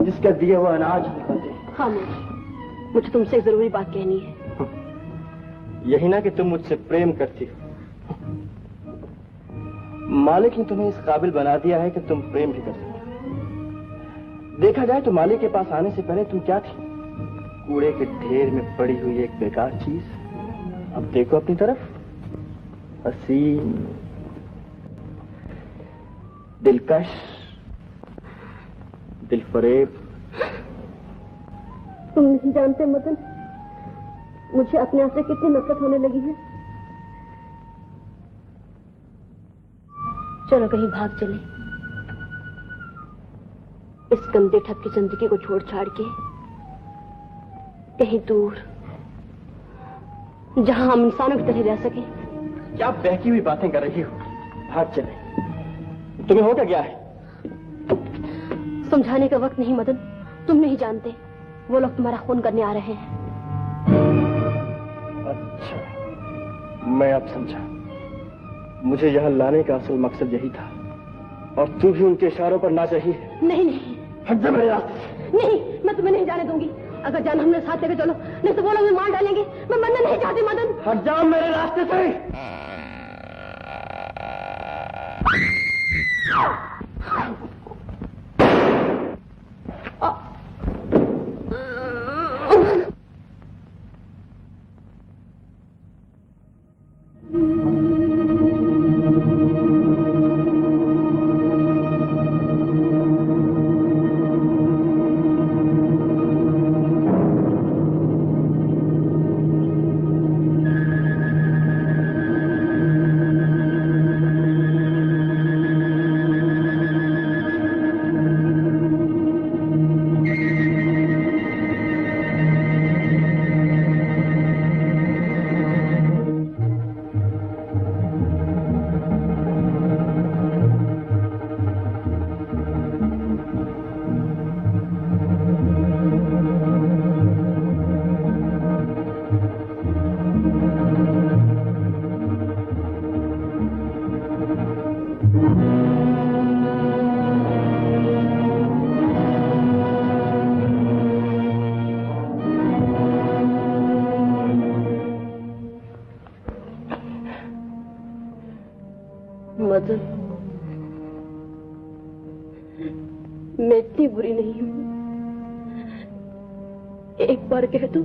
जिसका दिया हुआ अनाज हम खाते हैं। हाँ मुझे तुमसे एक जरूरी बात कहनी है। यही ना कि तुम मुझसे प्रेम करती हो। मालिक ने तुम्हें इस काबिल बना दिया है कि तुम प्रेम भी कर सकते। देखा जाए तो मालिक के पास आने से पहले तुम क्या थी? कूड़े के ढेर में पड़ी हुई एक बेकार चीज। अब देखो अपनी तरफ, हसीन, दिलकश, दिलफरेब, तुम नहीं जानते मदन, मुझे अपने आप से कितनी नफरत होने लगी है। चलो कहीं भाग चले, इस गंदे ठप की जिंदगी को छोड़ छाड़ के कहीं दूर, जहां हम इंसानों की तरह रह सके। क्या बहकी हुई बातें कर रही हो? भाग चले। तुम्हें हो क्या गया है? समझाने का वक्त नहीं मदन, तुम नहीं जानते, वो लोग तुम्हारा खून करने आ रहे हैं। अच्छा, मैं अब समझा। मुझे यहाँ लाने का असल मकसद यही था, और तू भी उनके इशारों पर नाच रही है। नहीं नहीं, हट जा मेरे रास्ते से। नहीं, मैं तुम्हें नहीं जाने दूंगी। अगर जान हमने साथ लेके चलो, नहीं तो वो लोग मार डालेंगे। मैं मरना नहीं चाहती मदन। हट जाओ मेरे रास्ते से। मदन, मैं इतनी बुरी नहीं हूं। एक बार कह दो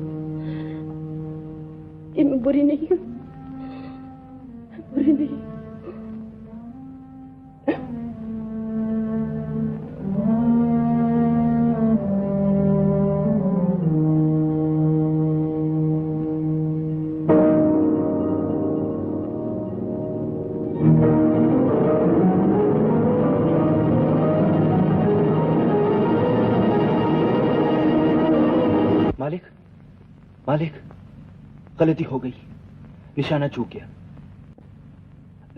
कि मैं बुरी नहीं हूं, बुरी नहीं। मालिक, गलती हो गई, निशाना चूक गया।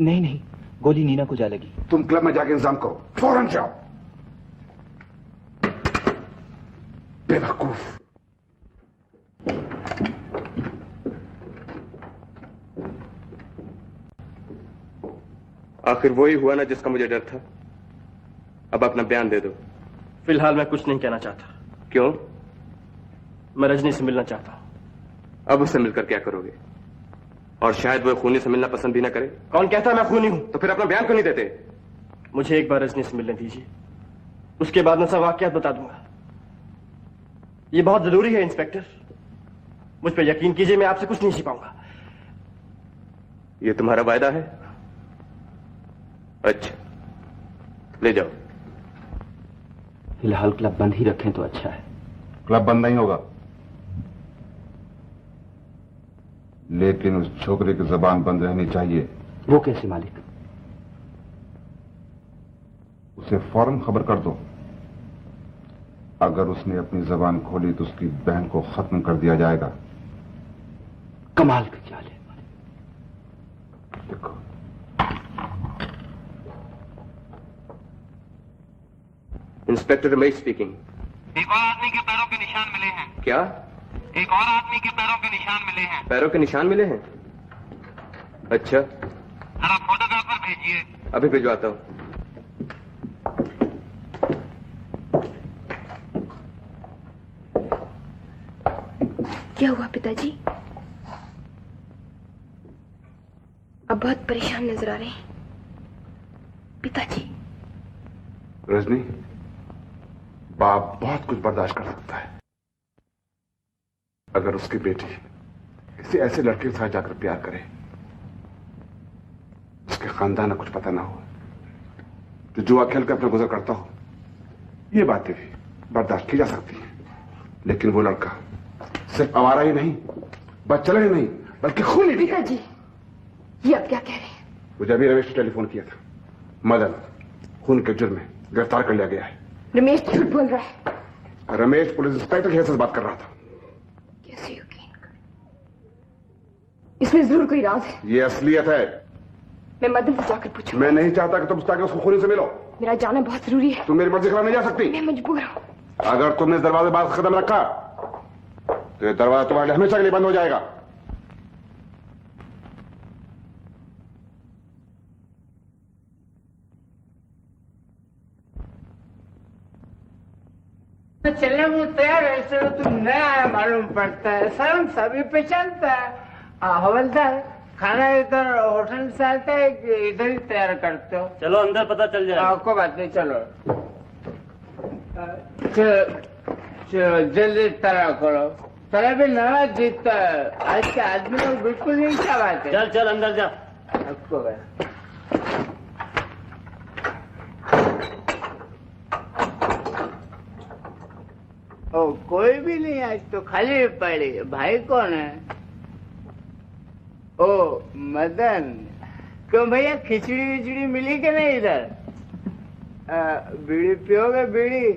नहीं, गोली नीना को जा लगी। तुम क्लब में जाके इंतजाम करो, फौरन जाओ। बेवकूफ। आखिर वही हुआ ना जिसका मुझे डर था। अब अपना बयान दे दो। फिलहाल मैं कुछ नहीं कहना चाहता। क्यों? मैं रजनी से मिलना चाहता हूं। अब उससे मिलकर क्या करोगे? और शायद वो खूनी से मिलना पसंद भी ना करे। कौन कहता है मैं खूनी हूं? तो फिर अपना बयान क्यों नहीं देते? मुझे एक बार रजनी से मिलने दीजिए, उसके बाद मैं सब वाकयात बता दूंगा। ये बहुत जरूरी है इंस्पेक्टर, मुझ पर यकीन कीजिए, मैं आपसे कुछ नहीं छिपाऊंगा। ये तुम्हारा वायदा है? अच्छा, ले जाओ। फिलहाल क्लब बंद ही रखें तो अच्छा है। क्लब बंद नहीं होगा, लेकिन उस छोकरे की जबान बंद रहनी चाहिए। वो कैसे मालिक? उसे फौरन खबर कर दो, अगर उसने अपनी जबान खोली तो उसकी बहन को खत्म कर दिया जाएगा। कमाल का ख्याल है। देखो, इंस्पेक्टर रमेश स्पीकिंग। एक और आदमी के पैरों के निशान मिले हैं। क्या? एक और आदमी के पैरों के निशान मिले हैं। पैरों के निशान मिले हैं? अच्छा, जरा फोटोग्राफर भेजिए। अभी भिजवाता हूं। क्या हुआ पिताजी? अब बहुत परेशान नजर आ रहे हैं पिताजी। रजनी, बाप बहुत कुछ बर्दाश्त कर सकता है, अगर उसकी बेटी किसी ऐसे लड़के के साथ जाकर प्यार करे, उसके खानदान को कुछ पता ना हो, तो जुआ खेल कर अपना गुजर करता हो, ये बातें भी बर्दाश्त की जा सकती हैं। लेकिन वो लड़का सिर्फ आवारा ही नहीं, बच्चला ही नहीं, बल्कि खूनी भी है। जी, ये आप क्या कह रहे हैं? मुझे अभी रमेश ने टेलीफोन किया था। मदन खून के जुर्म में गिरफ्तार कर लिया गया है। रमेश झूठ बोल रहा है। रमेश पुलिस इंस्पेक्टर की हैसियत से बात कर रहा था। कैसे यकीन कर? इसमें जरूर कोई राज है। ये असलियत है। मैं मदन से जाकर पूछूं। मैं नहीं चाहता कि तुम जाकर उसको खूनी से मिलो। मेरा जाना बहुत जरूरी है। तुम मेरी मर्जी खिलाफ नहीं जा सकती। मैं मजबूर हूँ। अगर तुमने इस दरवाजे बाहर कदम रखा तो ये दरवाजा तुम्हारे लिए हमेशा के लिए बंद हो जाएगा। चलने को तैयार है, चलो तुम नया आया मालूम पड़ता है, शर्म सभी पे चलता है। हवलदार, खाना इधर होटल से आता है कि इधर ही तैयार करते हो? चलो अंदर पता चल जाए। कोई बात नहीं, चलो चलो जल्दी तैयार करो। तेरा भी नया जीतता है, आज के आदमी लोग बिल्कुल नहीं चाहते। चल चल अंदर जा। आपको ओ कोई भी नहीं, आज तो खाली पड़ी। भाई कौन है? ओ मदन। क्यों भैया, खिचड़ी विचड़ी मिली कि नहीं इधर? बीड़ी पियोगे? बीड़ी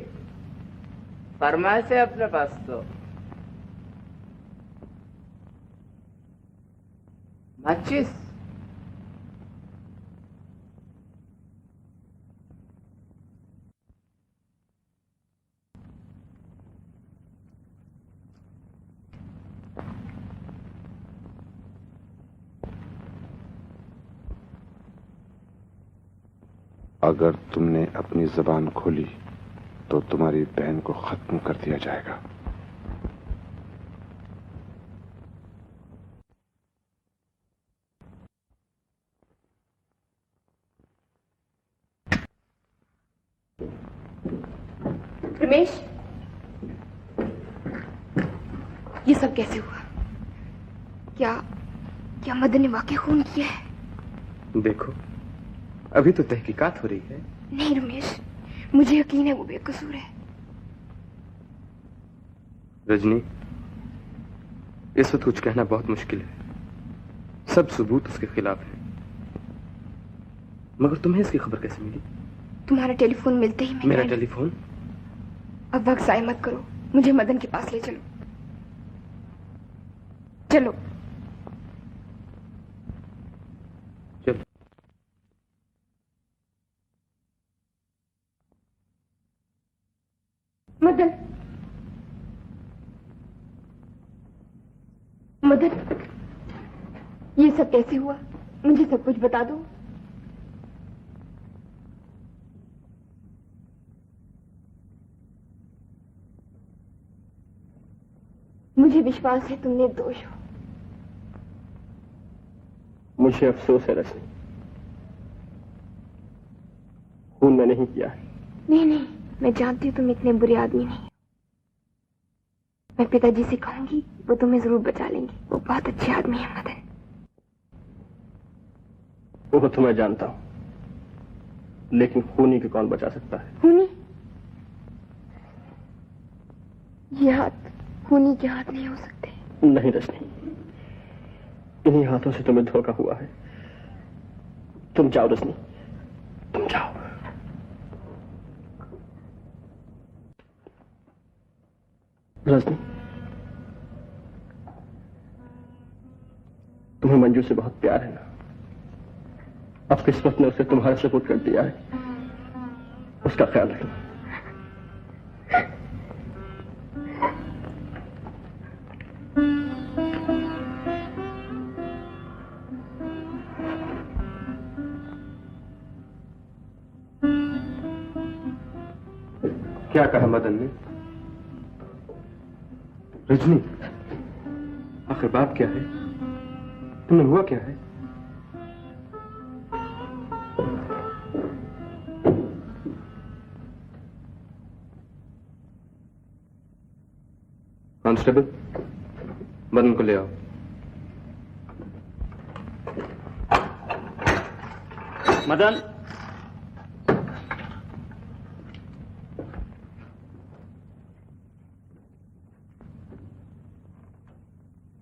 फरमाइश है अपने पास तो। माचिस? अगर तुमने अपनी जबान खोली तो तुम्हारी बहन को खत्म कर दिया जाएगा। रमेश, ये सब कैसे हुआ? क्या मदन ने वाकई खून किया है? देखो, अभी तो तहकीकात हो रही है। नहीं रमेश, मुझे यकीन है वो बेकसूर है। रजनी, इस वक्त कुछ कहना बहुत मुश्किल है। सब सबूत उसके खिलाफ है। मगर तुम्हें इसकी खबर कैसे मिली? तुम्हारा टेलीफोन मिलते ही मेरा टेलीफोन? अब वक्त जाया मत करो, मुझे मदन के पास ले चलो। चलो चलो। मदन, मदन, ये सब कैसे हुआ? मुझे सब कुछ बता दो। मुझे विश्वास है तुम निर्दोष हो। मुझे अफसोस है रजनी, खून मैंने नहीं किया है। नहीं, मैं जानती हूँ तुम इतने बुरे आदमी नहीं। मैं पिताजी से कहूंगी, वो तुम्हें जरूर बचा लेंगे। वो बहुत अच्छे आदमी है मदन। वो तो मैं जानता हूँ, लेकिन खूनी को कौन बचा सकता है? खूनी? ये हाथ खूनी के हाथ नहीं हो सकते। नहीं रजनी, इन्हीं हाथों से तुम्हें धोखा हुआ है। तुम जाओ रजनी, तुम जाओ। रजनी, तुम्हें मंजू से बहुत प्यार है ना? अब किस्मत ने उसे तुम्हारे सपुर्द कर दिया है, उसका ख्याल रखना। क्या कहा मदन ने? रजनी, आखिर बात क्या है? तुम्हें हुआ क्या है? कांस्टेबल, मदन को ले आओ। मदन,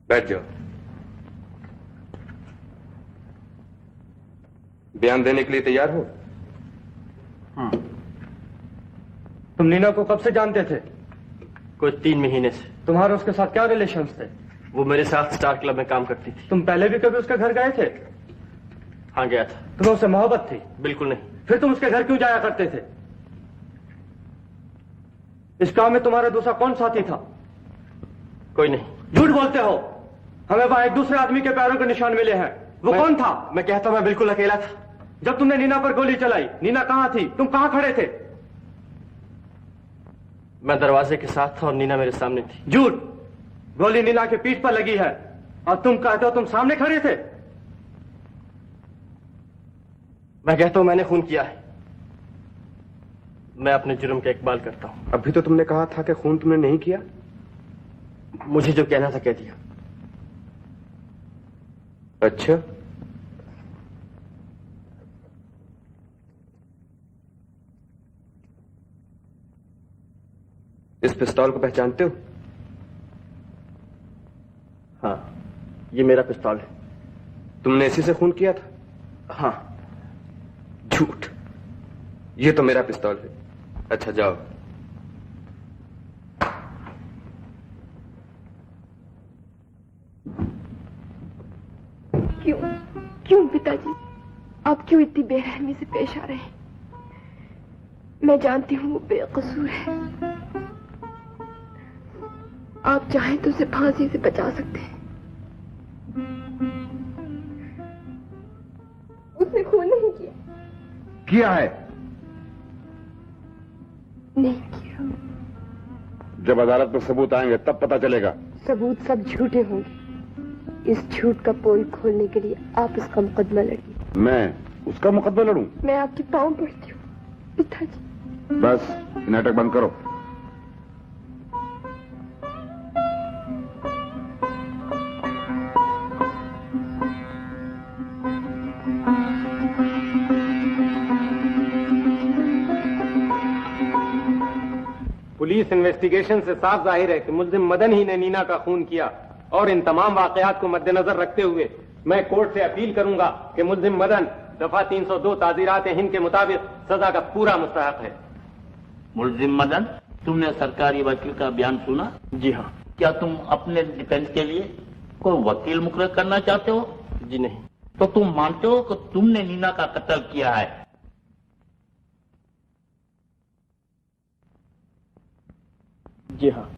बैठ जाओ। बयान देने के लिए तैयार हो? तुम नीना को कब से जानते थे? कोई 3 महीने से। तुम्हारे उसके साथ क्या रिलेशंस थे? वो मेरे साथ स्टार क्लब में काम करती थी। तुम पहले भी कभी उसके घर गए थे? हाँ गया था। तुम्हें उससे मोहब्बत थी? बिल्कुल नहीं। फिर तुम उसके घर क्यों जाया करते थे? इस काम में तुम्हारा दूसरा कौन साथी था? कोई नहीं। झूठ बोलते हो। हमें वहां एक दूसरे आदमी के पैरों के निशान मिले हैं। वो कौन था? मैं कहता हूं मैं बिल्कुल अकेला था। जब तुमने नीना पर गोली चलाई, नीना कहां थी? तुम कहां खड़े थे? मैं दरवाजे के साथ था और नीना मेरे सामने थी। झूठ। गोली नीना के पीठ पर लगी है और तुम कहते हो तुम सामने खड़े थे। मैं कहता हूं मैंने खून किया है। मैं अपने जुर्म का इकबाल करता हूं। अभी तो तुमने कहा था कि खून तुमने नहीं किया। मुझे जो कहना था कह दिया। अच्छा, इस पिस्तौल को पहचानते हो? हाँ, ये मेरा पिस्तौल है। तुमने इसी से खून किया था? हाँ। झूठ। ये तो मेरा पिस्तौल है। अच्छा जाओ। क्यों पिताजी, आप क्यों इतनी बेरहमी से पेश आ रहे हैं? मैं जानती हूँ वो बेकसूर है। आप चाहें तो उसे फांसी से बचा सकते हैं। उसने खून नहीं किया। किया है? नहीं किया। जब अदालत में सबूत आएंगे तब पता चलेगा। सबूत सब झूठे होंगे। इस झूठ का पोल खोलने के लिए आप उसका मुकदमा लड़िए। मैं उसका मुकदमा लड़ूं? मैं आपके पांव पड़ती हूँ पिताजी। बस नाटक बंद करो। पुलिस इन्वेस्टिगेशन से साफ जाहिर है कि मुल्जिम मदन ही ने नीना का खून किया और इन तमाम वाकयात को मद्देनजर रखते हुए मैं कोर्ट से अपील करूंगा कि मुल्जिम मदन दफा 302 ताजीरात हिंद के मुताबिक सजा का पूरा मुस्तहक है। मुल्जिम मदन, तुमने सरकारी वकील का बयान सुना? जी हाँ। क्या तुम अपने डिफेंस के लिए कोई वकील मुकर्रर करना चाहते हो? जी नहीं। तो तुम मानते हो कि तुमने नीना का कत्ल किया है? जी हाँ।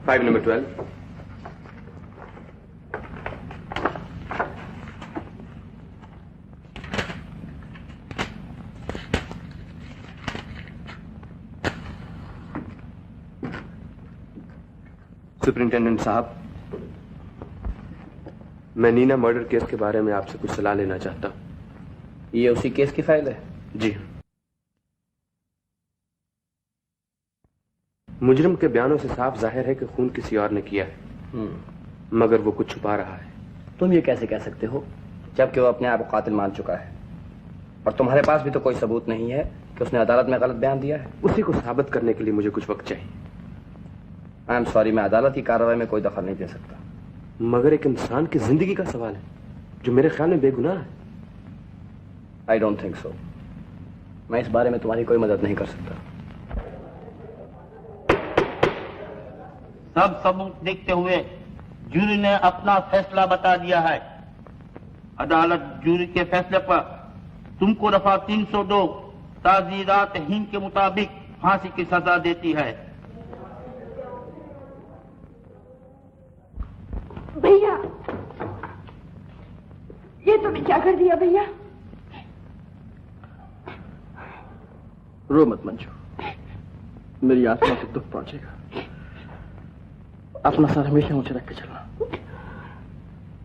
File number 12। सुपरिंटेंडेंट साहब, मैं नीना मर्डर केस के बारे में आपसे कुछ सलाह लेना चाहता हूं। ये उसी केस की फाइल है? जी। मुजरिम के बयानों से साफ जाहिर है कि खून किसी और ने किया है, मगर वो कुछ छुपा रहा है। तुम ये कैसे कह सकते हो जबकि वो अपने आप को कातिल मान चुका है और तुम्हारे पास भी तो कोई सबूत नहीं है कि उसने अदालत में गलत बयान दिया है? उसी को साबित करने के लिए मुझे कुछ वक्त चाहिए। आई एम सॉरी, मैं अदालत की कार्रवाई में कोई दखल नहीं दे सकता। मगर एक इंसान की जिंदगी का सवाल है जो मेरे ख्याल में बेगुनाह है। I don't think so. मैं इस बारे में तुम्हारी कोई मदद नहीं कर सकता। सब सबूत देखते हुए जूरी ने अपना फैसला बता दिया है। अदालत जूरी के फैसले पर तुमको दफा 302 ताजीरात हिंद के मुताबिक फांसी की सजा देती है। भैया, ये तुमने क्या कर दिया भैया? रो मत मंजू, मेरी आत्मा को दुख पहुंचेगा। अपना सर हमेशा ऊंचे रख के चलना।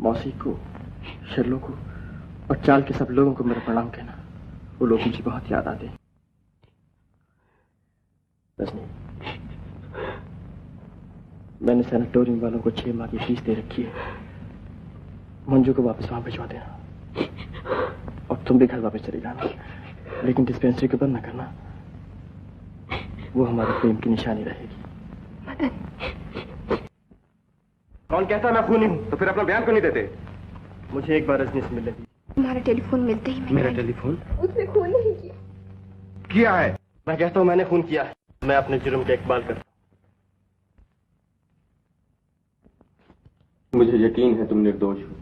मौसी को, शर्लो को और चाल के सब लोगों को मेरा प्रणाम कहना। वो लोग मुझे बहुत याद आते हैं। मैंने सैनिटोरियम वालों को 6 माह की फीस दे रखी है। मंजू को वापस वहां भिजवा देना और तुम भी घर वापस चली जाना, लेकिन डिस्पेंसरी को बंद न करना। वो हमारे प्रेम की निशानी रहेगी। कौन कहता मैं खूनी हूँ? तो फिर अपना बयान क्यों नहीं देते? मुझे एक बार रजनी से मिलने दीजिए। तुम्हारा टेलीफोन मिलते ही मेरा टेलीफोन? उसने खून नहीं किया। किया है। मैं कहता हूँ मैंने खून किया है। मैं अपने जुर्म का इकबाल करता हूँ। मुझे यकीन है तुम निर्दोष हो।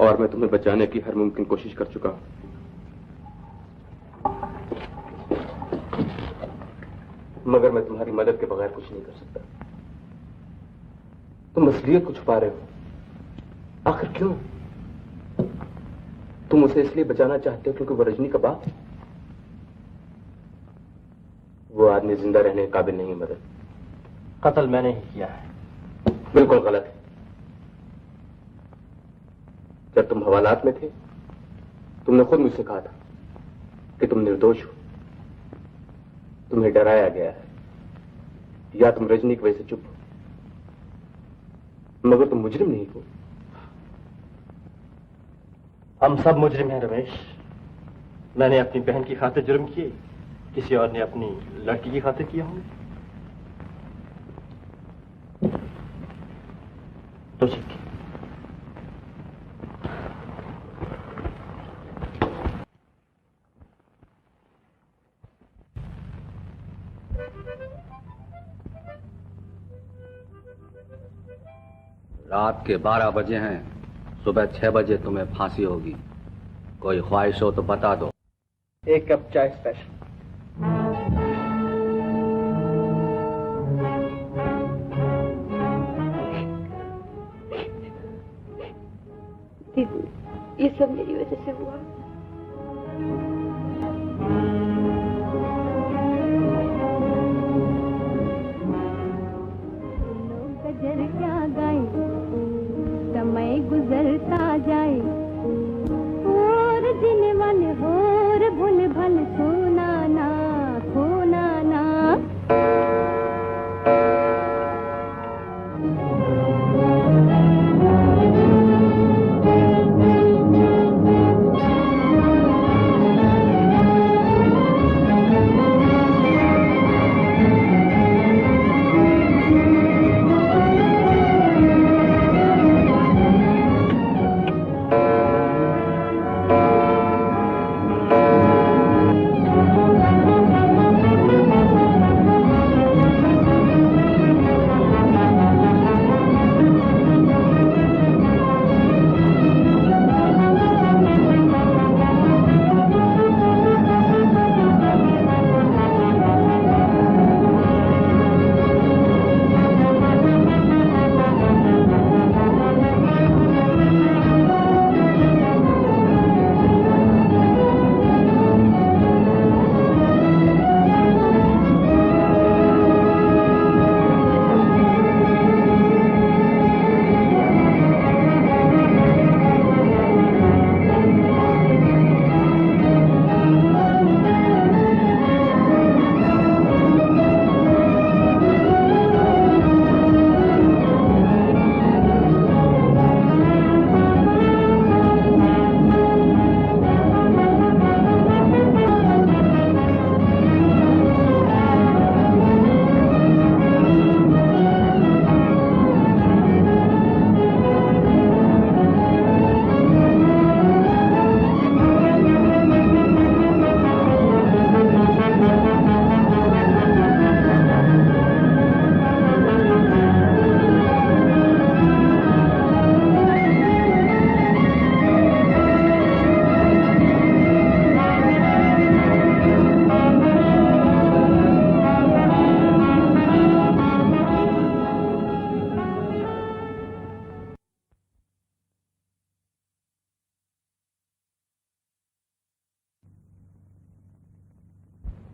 और मैं तुम्हें बचाने की हर मुमकिन कोशिश कर चुका हूं। मगर मैं तुम्हारी मदद के बगैर कुछ नहीं कर सकता। तुम असलियत को छुपा रहे हो। आखिर क्यों? तुम उसे इसलिए बचाना चाहते हो क्योंकि वो रजनी का बाप है? वो आदमी जिंदा रहने के काबिल नहीं है मदद। कत्ल मैंने ही किया है। बिल्कुल गलत है। जब तुम हवालात में थे तुमने खुद मुझसे कहा था कि तुम निर्दोष हो। तुम्हें डराया गया है या तुम रजनी की वजह से चुप हो, मगर तुम मुजरिम नहीं हो। हम सब मुजरिम हैं रमेश। मैंने अपनी बहन की खातिर जुर्म किए, किसी और ने अपनी लड़की की खातिर किया होंगे। तो ठीक है। रात के 12 बजे हैं, सुबह 6 बजे तुम्हें फांसी होगी। कोई ख्वाहिश हो तो बता दो। एक कप चाय स्पेशल। दीदी, ये सब मेरी वजह से हुआ। गजर क्या गाए, समय गुजरता जाए, और जीने वाले होर भूल भल खोना ना, खोना ना।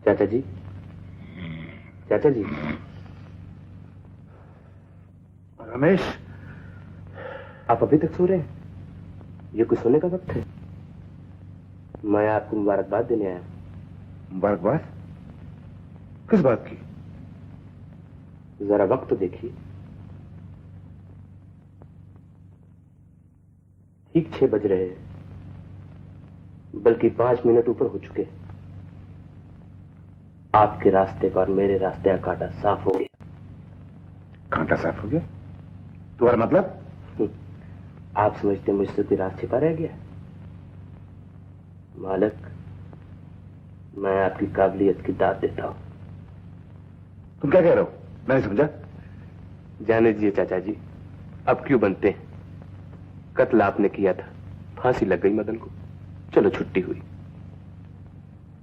चाचा जी, चाचा जी। रमेश, आप अभी तक सो रहे हैं? ये कुछ सोने का वक्त है? मैं आपको मुबारकबाद देने आया। मुबारकबाद? किस बात की? जरा वक्त तो देखिए। ठीक 6 बज रहे हैं। बल्कि 5 मिनट ऊपर हो चुके। आपके रास्ते का और मेरे रास्ते का कांटा साफ हो गया। कांटा साफ हो गया? तुम्हारा मतलब? आप समझते मुझसे कोई राज छिपा रह गया? मालिक, मैं आपकी काबिलियत की दाद देता हूं। तुम क्या कह रहे हो? मैं नहीं समझा। जाने दीजिए चाचा जी, अब क्यों बनते हैं? कत्ल आपने किया था, फांसी लग गई मदन को, चलो छुट्टी हुई।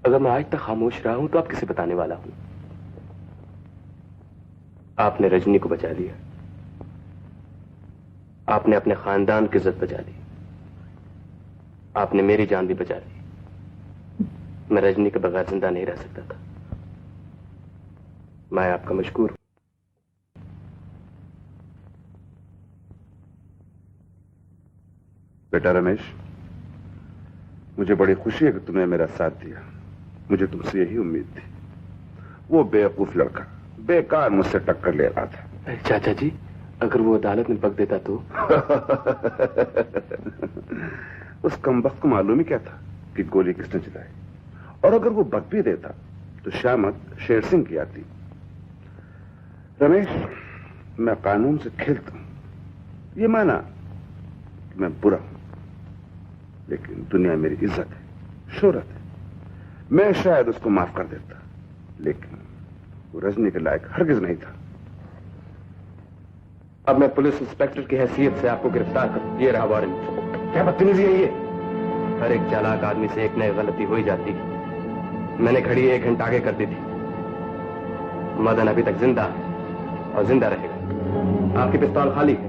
अगर मैं आज तक खामोश रहा हूं तो आप किसे बताने वाला हूं? आपने रजनी को बचा लिया, आपने अपने खानदान की इज्जत बचा ली, आपने मेरी जान भी बचा ली। मैं रजनी के बगैर जिंदा नहीं रह सकता था। मैं आपका मशकूर हूं। बेटा रमेश, मुझे बड़ी खुशी है कि तुमने मेरा साथ दिया। मुझे तुमसे यही उम्मीद थी। वो बेवकूफ लड़का बेकार मुझसे टक्कर ले रहा था। चाचा जी, अगर वो अदालत में पक देता तो? उस कमबख्त को मालूम ही क्या था कि गोली किसने चलाई, और अगर वो बक भी देता तो शामत शेर सिंह की आती। रमेश, मैं कानून से खेलता हूं, ये माना कि मैं बुरा हूं, लेकिन दुनिया मेरी इज्जत है, शोहरत है। मैं शायद उसको माफ कर देता, लेकिन वो रजनी के लायक हरगिज नहीं था। अब मैं पुलिस इंस्पेक्टर की हैसियत से आपको गिरफ्तार कर, ये रहा वारंट। क्या बदतमीजी है ये? हर एक चालाक आदमी से एक नई गलती हो ही जाती है। मैंने घड़ी 1 घंटा आगे कर दी थी। मदन अभी तक जिंदा है और जिंदा रहेगा। आपकी पिस्तौल खाली है,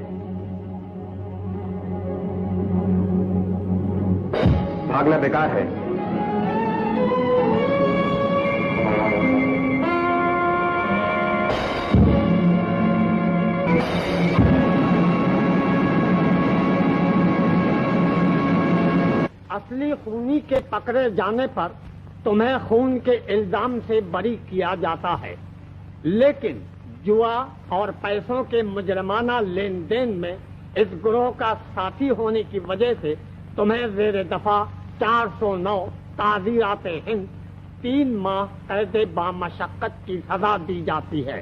भागना बेकार है। असली खूनी के पकड़े जाने पर तुम्हें खून के इल्जाम से बरी किया जाता है, लेकिन जुआ और पैसों के मुजरमाना लेन देन में इस गिरोह का साथी होने की वजह से तुम्हें ज़ेर दफा 409 ताज़ीरात हिंद 3 माह कैद बामशक्कत की सजा दी जाती है।